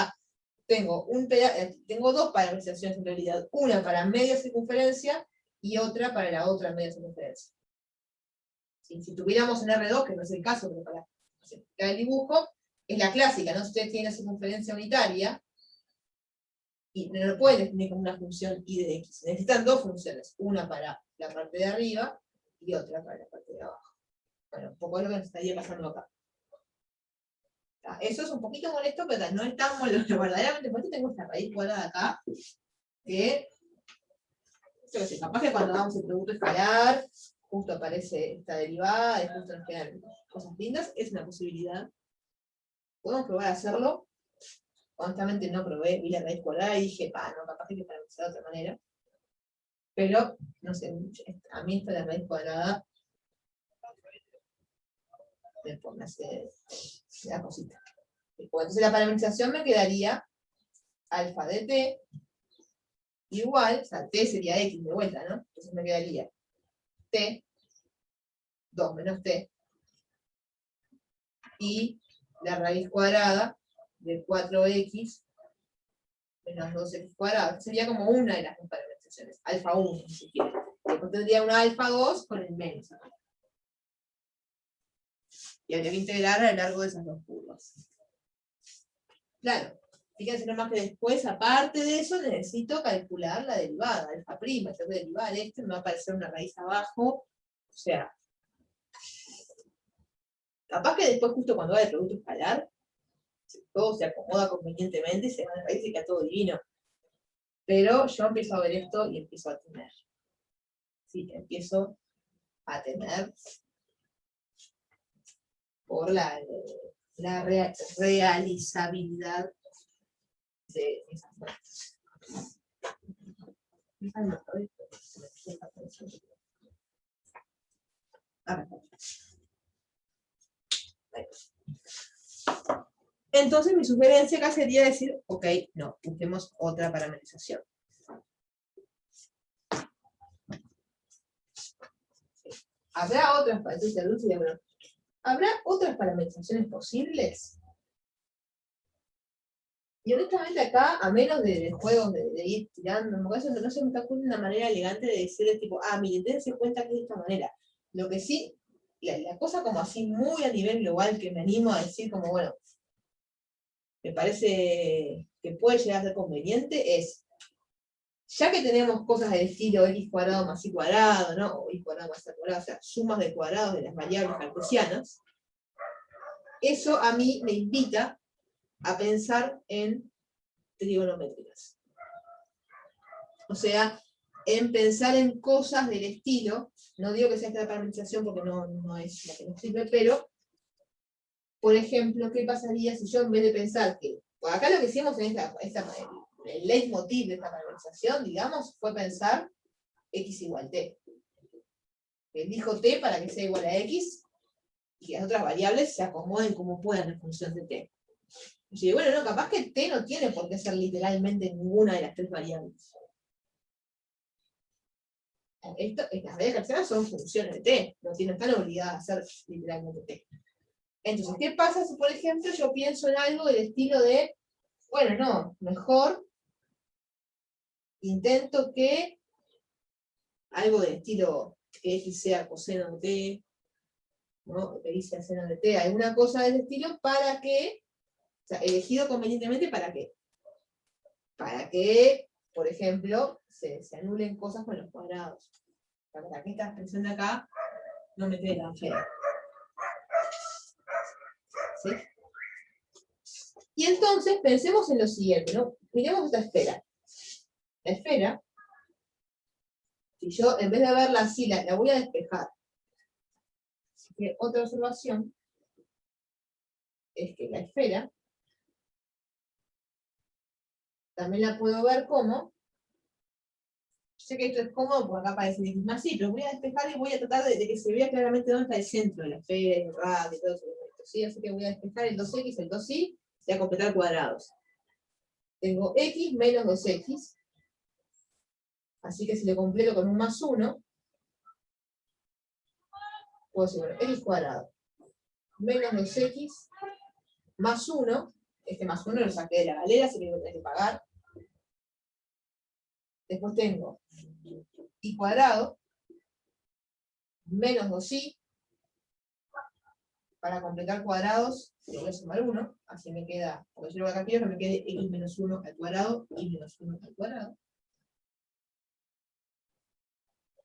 S1: tengo dos parametrizaciones en realidad. Una para media circunferencia y otra para la otra media circunferencia. Si tuviéramos en R2, que no es el caso, pero para el dibujo, es la clásica, ¿no? Si ustedes tienen la circunferencia unitaria, y no lo pueden definir como una función y de x. Necesitan dos funciones, una para la parte de arriba y otra para la parte de abajo. Bueno, un poco lo que nos estaría pasando acá. Eso es un poquito molesto, pero no es tan molesto. Verdaderamente molesto. Tengo esta raíz cuadrada acá, que, yo qué sé, capaz que cuando damos el producto escalar, justo aparece esta derivada, y justo nos quedan cosas lindas, es una posibilidad. Podemos probar a hacerlo. Honestamente no probé, vi la raíz cuadrada y dije, no, capaz que hay que parametrizar de otra manera. Pero, no sé, a mí esta de la raíz cuadrada me hace la cosita. Entonces la parametrización me quedaría alfa de t igual, o sea, t sería x de vuelta, ¿no? Entonces me quedaría t, 2 menos t, y la raíz cuadrada de 4x menos 2x cuadrado. Sería como una de las dos parametrizaciones, alfa 1, si quieren. Después tendría una alfa 2 con el menos. Y habría que integrar a lo largo de esas dos curvas. Claro, fíjense nomás que después, aparte de eso, necesito calcular la derivada, alfa prima. Tengo que derivar esto, me va a aparecer una raíz abajo. O sea, capaz que después, justo cuando haga el producto escalar, todo se acomoda convenientemente y se va a la raíz y queda todo divino. Pero yo empiezo a ver esto y empiezo a temer. Sí, empiezo a temer por la realizabilidad de esas fuentes. Entonces mi sugerencia acá sería decir, ok, no, busquemos otra parametrización. ¿Habrá otras parametrizaciones? ¿Habrá otras parametrizaciones posibles? Y honestamente acá, a menos de juegos de ir tirando, no se me está ocurriendo una manera elegante de decirle tipo, miren, dense cuenta que es de esta manera. Lo que sí, la cosa como así muy a nivel global que me animo a decir como, bueno, me parece que puede llegar a ser conveniente es, ya que tenemos cosas del estilo x cuadrado más y cuadrado, ¿no? O y cuadrado más y cuadrado, o sea, sumas de cuadrados de las variables cartesianas, eso a mí me invita a pensar en trigonométricas. O sea, en pensar en cosas del estilo, no digo que sea esta parametrización porque no es la que nos sirve, pero, por ejemplo, ¿qué pasaría si yo en vez de pensar que, pues acá lo que hicimos en el leitmotiv de esta parametrización, digamos, fue pensar x igual t. Elijo t para que sea igual a x, y que las otras variables se acomoden como puedan en función de t. Y bueno, no, capaz que t no tiene por qué ser literalmente ninguna de las tres variables. Estas variables terceras son funciones de t, no están obligadas a ser literalmente t. Entonces, ¿qué pasa si, por ejemplo, yo pienso en algo del estilo de, bueno, no, mejor intento que algo del estilo que x sea coseno de t, ¿no? Que y sea seno de t, alguna cosa de ese estilo para que, o sea, elegido convenientemente para qué. Para que, por ejemplo, se anulen cosas con los cuadrados. Para que esta expresión de acá no me quede tan fea. ¿Sí? Y entonces pensemos en lo siguiente, ¿no? Miremos esta esfera. La esfera, si yo en vez de verla así, la voy a despejar. Así que otra observación es que la esfera también la puedo ver como, sé que esto es cómodo porque acá aparece el x más y, pero voy a despejar y voy a tratar de que se vea claramente dónde está el centro de la esfera, el radio y todo eso. ¿Sí? Así que voy a despejar el 2x, el 2y, y voy a completar cuadrados. Tengo x menos 2x, así que si lo completo con un más 1, puedo decir, bueno, x cuadrado menos 2x más 1, este más 1 lo saqué de la galera, así que lo tengo que pagar. Después tengo y cuadrado menos 2y, para completar cuadrados le voy a sumar 1, así me queda, porque yo lo que acá quiero es que me quede x menos 1 al cuadrado y menos 1 al cuadrado,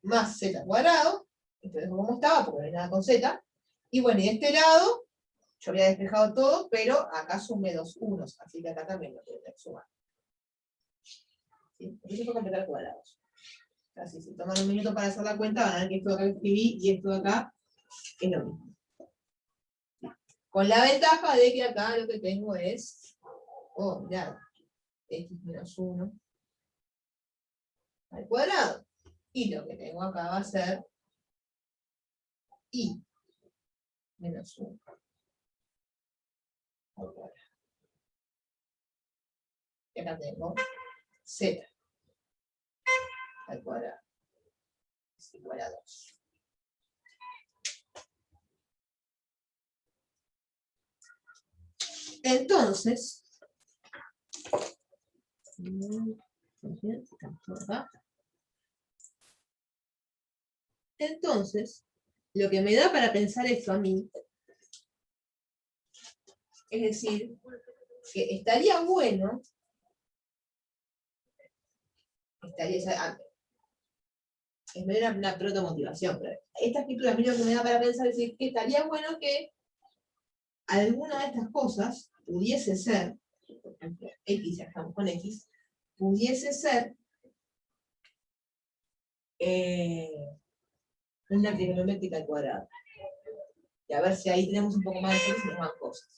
S1: más z cuadrado, esto lo dejo como estaba porque no hay nada con z, y bueno, y de este lado, yo había despejado todo, pero acá sumé dos unos, así que acá también lo tengo que sumar. ¿Sí? Eso fue completar cuadrados. Así, si toman un minuto para hacer la cuenta, van a ver que esto de acá que escribí y esto de acá es lo mismo. Con la ventaja de que acá lo que tengo es, mirad, x menos 1 al cuadrado. Y lo que tengo acá va a ser y menos 1 al cuadrado. Y acá tengo z al cuadrado es igual a 2. Entonces, lo que me da para pensar esto a mí, es decir, que estaría bueno, es una protomotivación, pero esta escritura a mí lo que me da para pensar es decir, que estaría bueno que alguna de estas cosas pudiese ser, por ejemplo, x, ya estamos con x, pudiese ser una trigonométrica al cuadrado. Y a ver si ahí tenemos un poco más de tiempo y nos van cosas.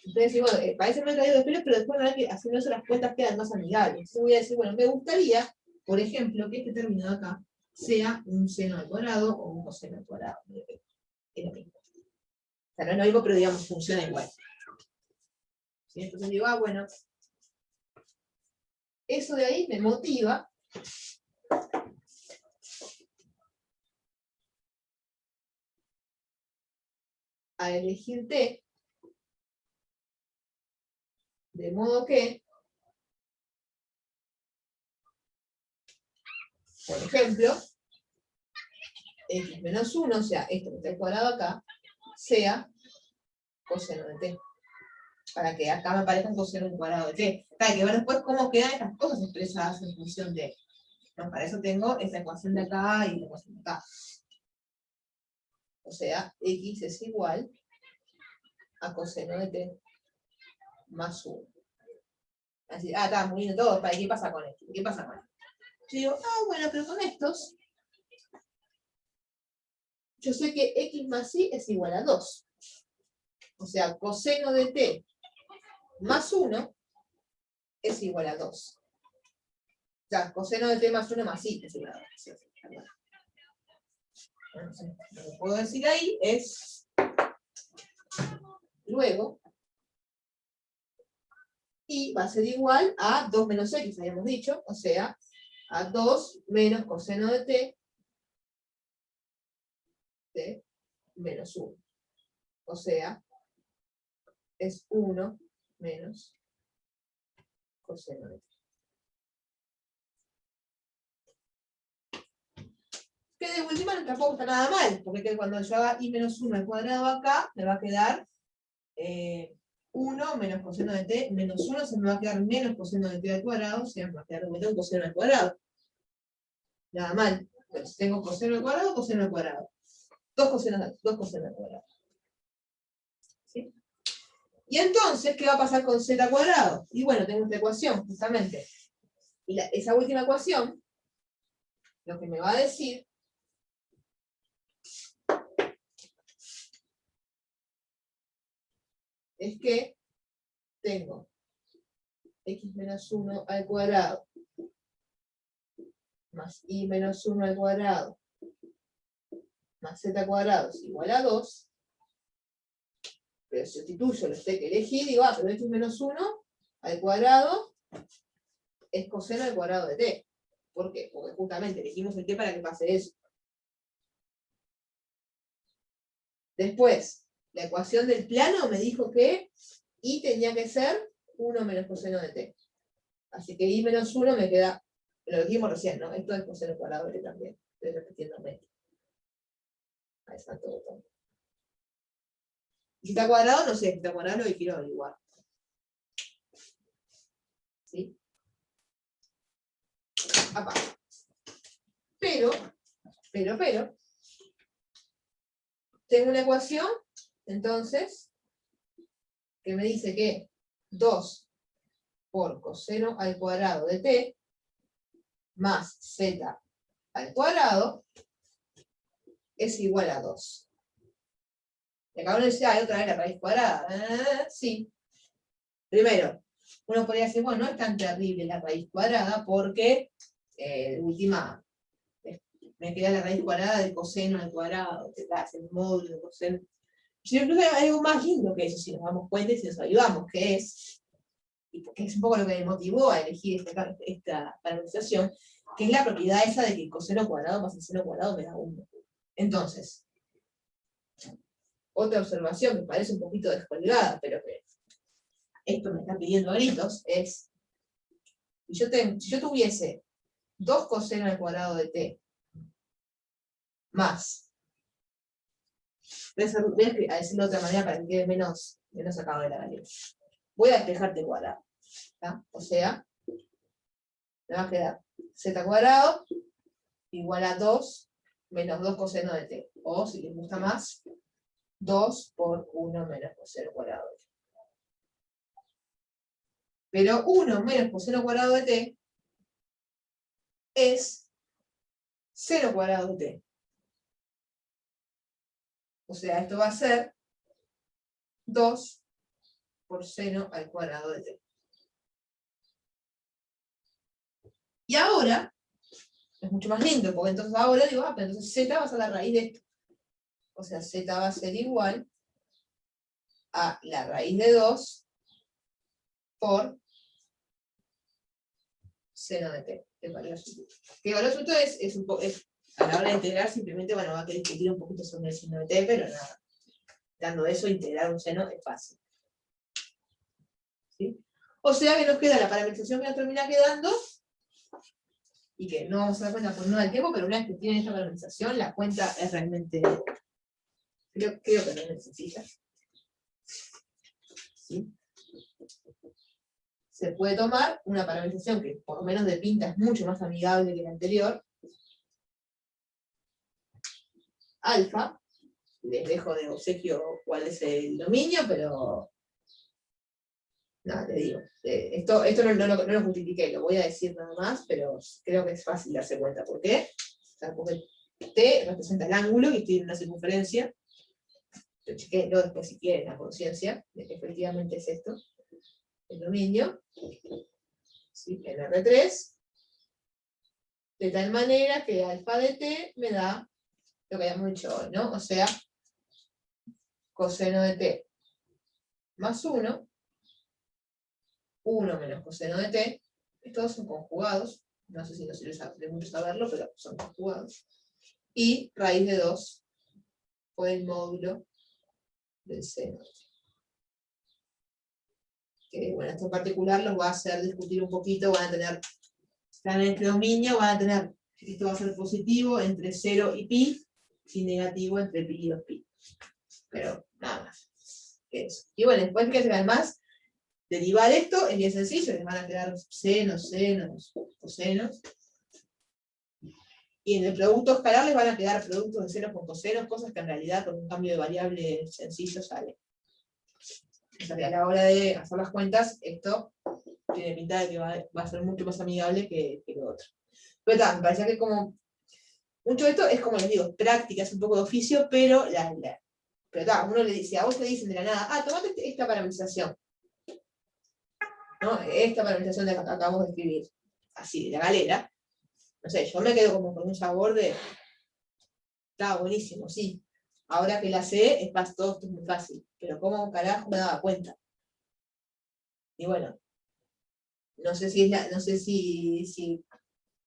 S1: Entonces, bueno, parece que me he traído después, pero después van a ver que haciendo eso las cuentas quedan más amigables. Entonces voy a decir, bueno, me gustaría, por ejemplo, que este término de acá sea un seno al cuadrado o un coseno al cuadrado. Es lo mismo. O sea, no es lo mismo, pero digamos, funciona igual. ¿Sí? Entonces digo, bueno, eso de ahí me motiva a elegir t, de modo que, por ejemplo, x menos 1, o sea, esto que está al cuadrado acá, sea coseno de t. Para que acá me aparezca un coseno al cuadrado de t. Hay que ver después cómo quedan estas cosas expresadas en función de. No, para eso tengo esta ecuación de acá y la ecuación de acá. O sea, x es igual a coseno de t más 1. Así, está muy bien todo. ¿Qué pasa con esto? ¿Qué pasa con esto? Yo digo, bueno, pero con estos, yo sé que x más y es igual a 2. O sea, coseno de t más 1 es igual a 2. O sea, coseno de t más 1 más i es igual a 2. Entonces, lo que puedo decir ahí es, luego, y va a ser igual a 2 menos x, habíamos dicho, o sea, a 2 menos coseno de t menos 1. O sea, es 1 menos coseno de t. Que de última no tampoco está nada mal, porque cuando yo haga i menos 1 al cuadrado acá, me va a quedar 1 menos coseno de t menos 1, se me va a quedar menos coseno de t al cuadrado, o sea, me va a quedar un coseno al cuadrado. Nada mal. Entonces tengo coseno al cuadrado, coseno al cuadrado. Dos cosenos al cuadrado. ¿Sí? Y entonces, ¿qué va a pasar con z cuadrado? Y bueno, tengo esta ecuación, justamente. Y esa última ecuación, lo que me va a decir es que tengo x menos 1 al cuadrado más y menos 1 al cuadrado más z cuadrado es igual a 2, pero si sustituyo los t que elegí, digo, pero x menos 1 al cuadrado es coseno al cuadrado de t. ¿Por qué? Porque justamente elegimos el t para que pase eso. Después, la ecuación del plano me dijo que i tenía que ser 1 menos coseno de t. Así que i menos 1 me queda, lo dijimos recién, ¿no? Esto es coseno al cuadrado de t también. Estoy repitiéndome. Ahí está todo. Y si está cuadrado, no sé, si está cuadrado lo quiero averiguar. ¿Sí? Apá. Pero, tengo una ecuación, entonces, que me dice que 2 por coseno al cuadrado de t más z al cuadrado es igual a 2. Y acá uno dice, hay otra vez la raíz cuadrada. Sí. Primero, uno podría decir, bueno, no es tan terrible la raíz cuadrada porque, última, me queda la raíz cuadrada del coseno al cuadrado, que hace el módulo de coseno. Yo creo que hay algo más lindo que eso, si nos damos cuenta y si nos ayudamos, que es, y porque es un poco lo que me motivó a elegir esta parametrización, que es la propiedad esa de que el coseno cuadrado más el seno cuadrado me da 1. Entonces, otra observación que parece un poquito descolgada, pero que esto me está pidiendo a gritos, es, si yo tuviese 2 coseno al cuadrado de t más, voy a decirlo de otra manera para que quede menos sacado de la galería. Voy a despejar t cuadrado. ¿Tá? O sea, me va a quedar z cuadrado igual a 2 menos 2 coseno de t. O, si les gusta más, 2 por 1 menos coseno cuadrado de t. Pero 1 menos coseno cuadrado de t es 0 cuadrado de t. O sea, esto va a ser 2 por seno al cuadrado de t. Y ahora, es mucho más lindo, porque entonces ahora digo, pero entonces z va a ser la raíz de esto. O sea, z va a ser igual a la raíz de 2 por seno de t. El valor absoluto. Que el valor absoluto es a la hora de integrar, simplemente, bueno, va a querer discutir un poquito sobre el seno de t, pero nada. Dando eso, integrar un seno es fácil. ¿Sí? O sea que nos queda la parametrización que nos termina quedando, y que no vamos a dar cuenta por no del tiempo, pero una vez que tienen esta parametrización, la cuenta es realmente, creo que no necesita. ¿Sí? Se puede tomar una parametrización que por lo menos de pinta es mucho más amigable que la anterior, alfa, les dejo de obsequio cuál es el dominio, pero nada, te digo. Esto no lo justifiqué, lo voy a decir nada más, pero creo que es fácil darse cuenta. ¿Por qué? O sea, porque T representa el ángulo que tiene una circunferencia. Chequéenlo después si quieren la conciencia de que efectivamente es esto. El dominio, ¿sí? En R3, de tal manera que alfa de t me da lo que habíamos dicho hoy, ¿no? O sea, coseno de t más 1, 1 menos coseno de t, estos son conjugados, no sé si nos sirve de mucho saberlo, pero son conjugados, y raíz de 2 por el módulo del seno de t. Que, bueno, esto en particular los va a hacer discutir un poquito, van a tener, están en este dominio, van a tener, esto va a ser positivo entre 0 y pi, y negativo entre pi y 2pi. Pero nada más. Eso. Y bueno, después que hacer más, derivar esto es bien sencillo, les van a quedar senos, cosenos. Y en el producto escalar les van a quedar productos de senos con cosenos, cosas que en realidad con un cambio de variable sencillo sale. O sea que a la hora de hacer las cuentas, esto tiene pinta de que va a ser mucho más amigable que lo otro. Pero está, me parecía que como mucho de esto es como les digo, práctica, es un poco de oficio, pero pero está, uno le dice, a vos te dicen de la nada, tomate esta parametrización. ¿No? Esta parametrización de la que acabamos de escribir, así, de la galera. No sé, yo me quedo como con un sabor de, está buenísimo, sí. Ahora que la sé, todo esto es muy fácil. Pero ¿cómo carajo me daba cuenta? Y bueno, no sé si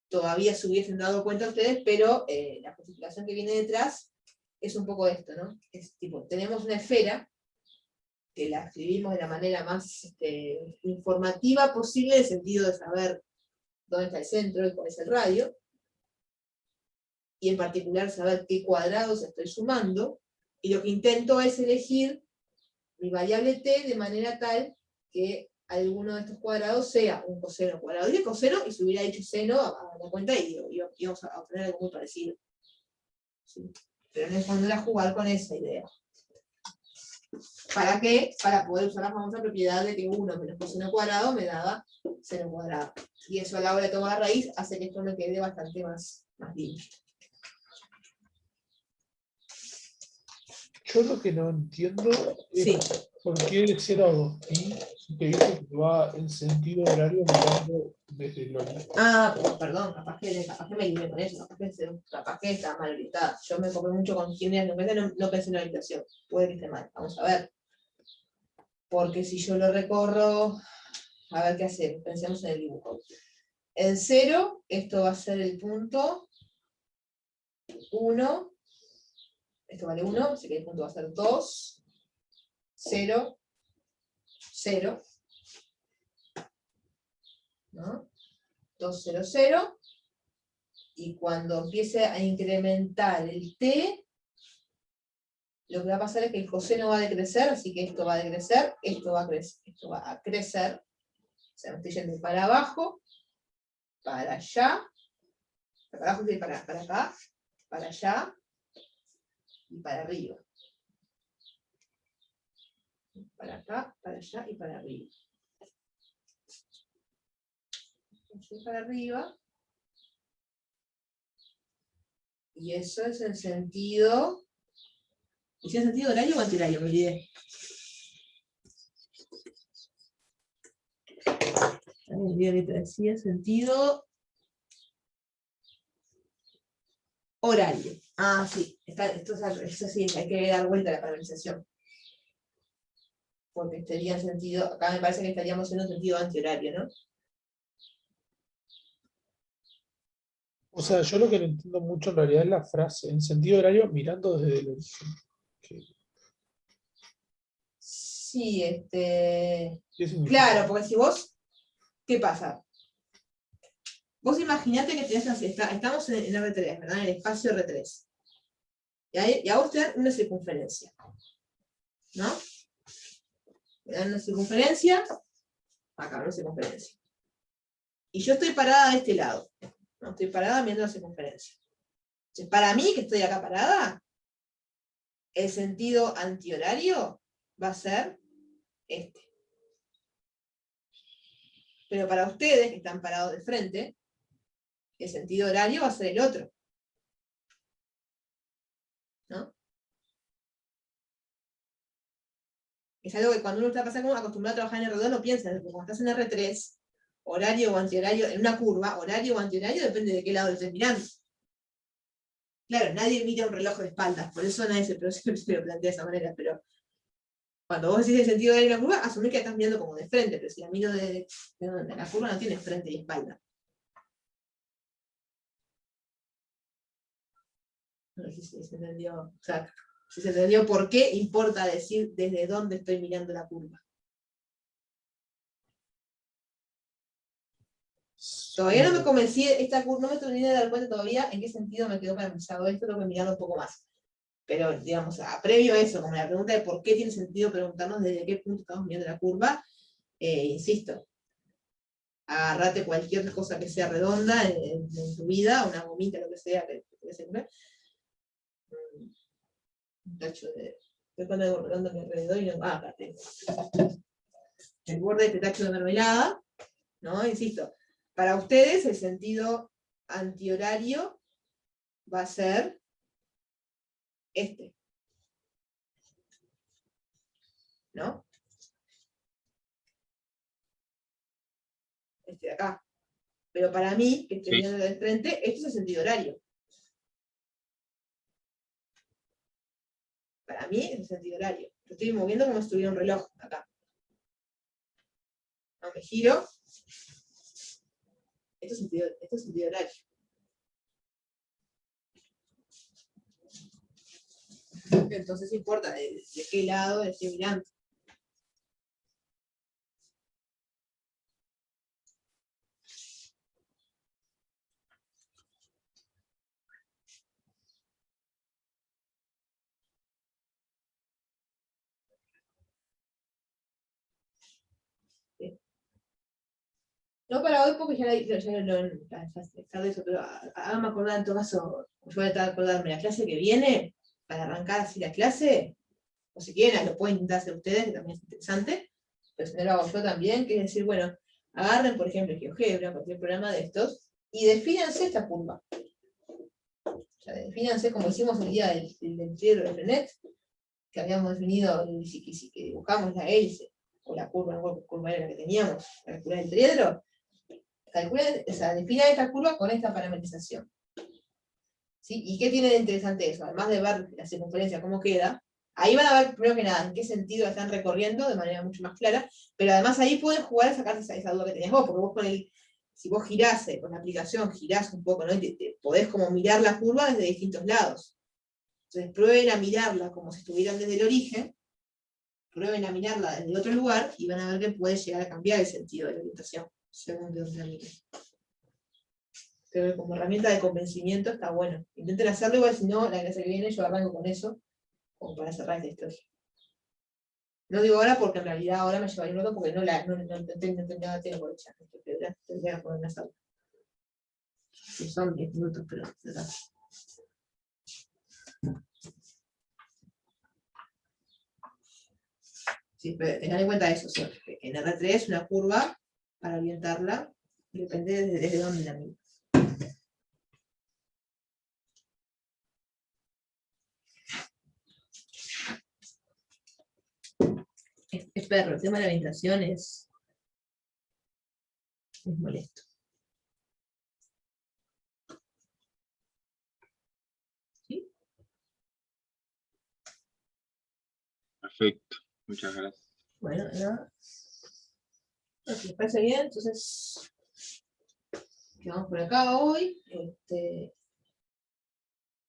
S1: todavía se hubiesen dado cuenta ustedes, pero la justificación que viene detrás es un poco esto, ¿no? Es tipo, tenemos una esfera que la escribimos de la manera más informativa posible, en el sentido de saber dónde está el centro y cuál es el radio, y en particular saber qué cuadrados estoy sumando, y lo que intento es elegir mi variable t de manera tal que alguno de estos cuadrados sea un coseno cuadrado. Y de coseno, y si hubiera dicho seno a la cuenta, y íbamos a obtener algo muy parecido. ¿Sí? Pero en el fondo era jugar con esa idea. ¿Para qué? Para poder usar la famosa propiedad de que 1 menos coseno cuadrado me daba seno cuadrado. Y eso a la hora de tomar la raíz hace que esto me quede bastante más limpio.
S2: Yo lo que no entiendo es
S1: Sí.
S2: por qué de 0 a 2pi, si te dice que va en sentido horario mirando desde el origen.
S1: Perdón, capaz que me lié con eso, capaz que está mal orientada. Yo me copé mucho con quienes no pensé en la orientación. Puede que esté mal, vamos a ver. Porque si yo lo recorro, a ver qué hacemos, pensemos en el dibujo. En 0, esto va a ser el punto 1, esto vale 1, así que el punto va a ser 2, 0, 0, ¿no? 2, 0, 0, y cuando empiece a incrementar el t, lo que va a pasar es que el coseno va a decrecer, así que esto va a decrecer, esto va a crecer, o sea, me estoy yendo para abajo, para allá, para abajo y para acá, para allá, y para arriba. Para acá, para allá y para arriba. Para arriba. Y eso es en sentido... ¿Y si es en sentido horario o antihorario? Me olvidé. Me olvidé que te decía sentido... horario. Sí. Esto sí, hay que dar vuelta a la parametrización. Porque estaría en sentido... Acá me parece que estaríamos en un sentido antihorario, ¿no?
S2: O sea, yo lo que no entiendo mucho en realidad es la frase, en sentido horario mirando desde el origen.
S1: Sí,
S2: ¿Qué significa?
S1: claro, porque si vos... ¿Qué pasa? Vos imaginate que tenés estamos en R3, ¿verdad? En el espacio R3. Y a vos te dan una circunferencia. ¿No? Me dan una circunferencia, acá una circunferencia. Y yo estoy parada de este lado. ¿No? Estoy parada viendo la circunferencia. Entonces, para mí, que estoy acá parada, el sentido antihorario va a ser este. Pero para ustedes, que están parados de frente, el sentido horario va a ser el otro. ¿No? Es algo que cuando uno está acostumbrado a trabajar en R2 no piensa, porque cuando estás en R3, horario o antihorario, en una curva, horario o antihorario depende de qué lado estés mirando. Claro, nadie mira un reloj de espaldas, por eso nadie se lo plantea de esa manera, pero cuando vos decís el sentido horario de la curva, asumís que estás mirando como de frente, pero si la miro de la curva no tiene frente y espalda. No sé si se entendió, o sea, si se entendió por qué importa decir desde dónde estoy mirando la curva. Todavía no me convencí, no me terminé de dar cuenta todavía en qué sentido me quedó paralizado esto, tengo que mirarlo un poco más. Pero, digamos, previo a eso, como la pregunta de por qué tiene sentido preguntarnos desde qué punto estamos mirando la curva, insisto, agarrate cualquier cosa que sea redonda en tu vida, una gomita, lo que sea, que sirve. Un tacho de... Estoy con algo redondo a mi alrededor y no... acá tengo. El borde de este tacho de mermelada, ¿no? Insisto, para ustedes el sentido antihorario va a ser este. ¿No? Este de acá. Pero para mí, que estoy viendo de frente, este es el sentido horario. Para mí es el sentido horario. Lo estoy moviendo como si tuviera un reloj acá. No, me giro. Esto es sentido horario. Entonces importa de qué lado estoy mirando. No para hoy porque ya tarde eso, pero hágame acordar en todo caso, yo voy a tratar de acordarme la clase que viene, para arrancar así la clase, o si quieren, lo pueden intentar hacer ustedes, que también es interesante, pero si no lo hago yo también, que es decir, bueno, agarren, por ejemplo, GeoGebra, cualquier programa de estos, y defínanse esta curva. O sea, defínanse como hicimos el día del triedro de Renet, que habíamos definido, que dibujamos la hélice, o la curva, no curva era la que teníamos, para calcular el triedro. Calculen, o sea, defina esta curva con esta parametrización. ¿Sí? ¿Y qué tiene de interesante eso? Además de ver la circunferencia, cómo queda, ahí van a ver, primero que nada, en qué sentido la están recorriendo de manera mucho más clara, pero además ahí pueden jugar a sacarse esa duda que tenías vos, porque vos si vos girás con la aplicación, girás un poco, ¿no? Y te podés como mirar la curva desde distintos lados. Entonces prueben a mirarla como si estuvieran desde el origen, prueben a mirarla desde otro lugar, y van a ver que puede llegar a cambiar el sentido de la orientación, según de donde la miren. Creo que como herramienta de convencimiento está bueno. Intenten hacerlo, igual si no, la clase que viene yo arranco con eso, como para cerrar esta historia. No digo ahora porque en realidad ahora me llevaría un rato porque no tengo tiempo de echar. Tendría que ponerme a hacerlo. Sí, son 10 minutos, pero ¿verdad? Sí, pero tengan en cuenta eso siempre. Que en R3 una curva, para orientarla, depende desde dónde la miro. Es perro, el tema de la orientación es molesto. ¿Sí?
S4: Perfecto, muchas gracias.
S1: Bueno, nada. Si les parece bien, entonces quedamos por acá hoy.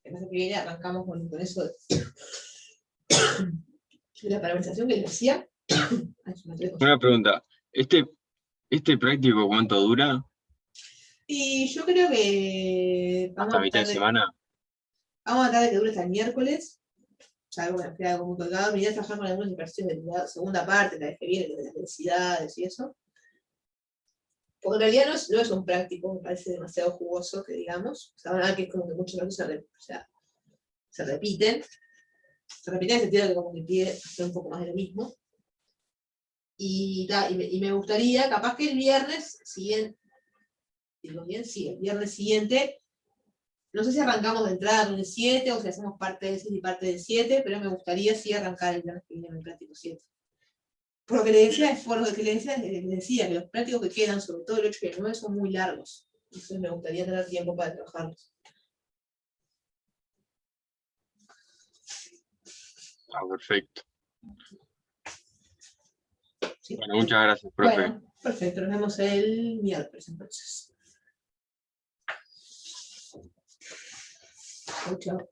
S1: La clase que viene arrancamos con eso de la parametrización que les decía.
S4: Una pregunta, ¿este práctico cuánto dura?
S1: Y yo creo que
S4: ¿Hasta mitad de semana?
S1: Vamos a tratar de que dure hasta el miércoles. Salvo que quede algo muy colgado. Venir a trabajar con algunos ejercicios de la segunda parte, la vez que viene, de las densidades y eso. Porque en realidad no es un práctico, me parece demasiado jugoso, que digamos. O sea, van a ver que es como que muchas cosas se repiten. se repite en el sentido de que como que pide hacer un poco más de lo mismo. Y me gustaría, capaz que el viernes siguiente, digo bien, sí, el viernes siguiente, no sé si arrancamos de entrada con el 7 o si hacemos parte del 6 y parte del 7, pero me gustaría sí arrancar el viernes que viene en el práctico 7. Por lo que le decía, les decía que los prácticos que quedan, sobre todo el 8 y el 9, son muy largos. Entonces me gustaría tener tiempo para trabajarlos.
S4: Perfecto.
S1: Sí.
S4: Bueno, muchas gracias, profe.
S1: Bueno, perfecto, nos vemos el miércoles entonces. Chao.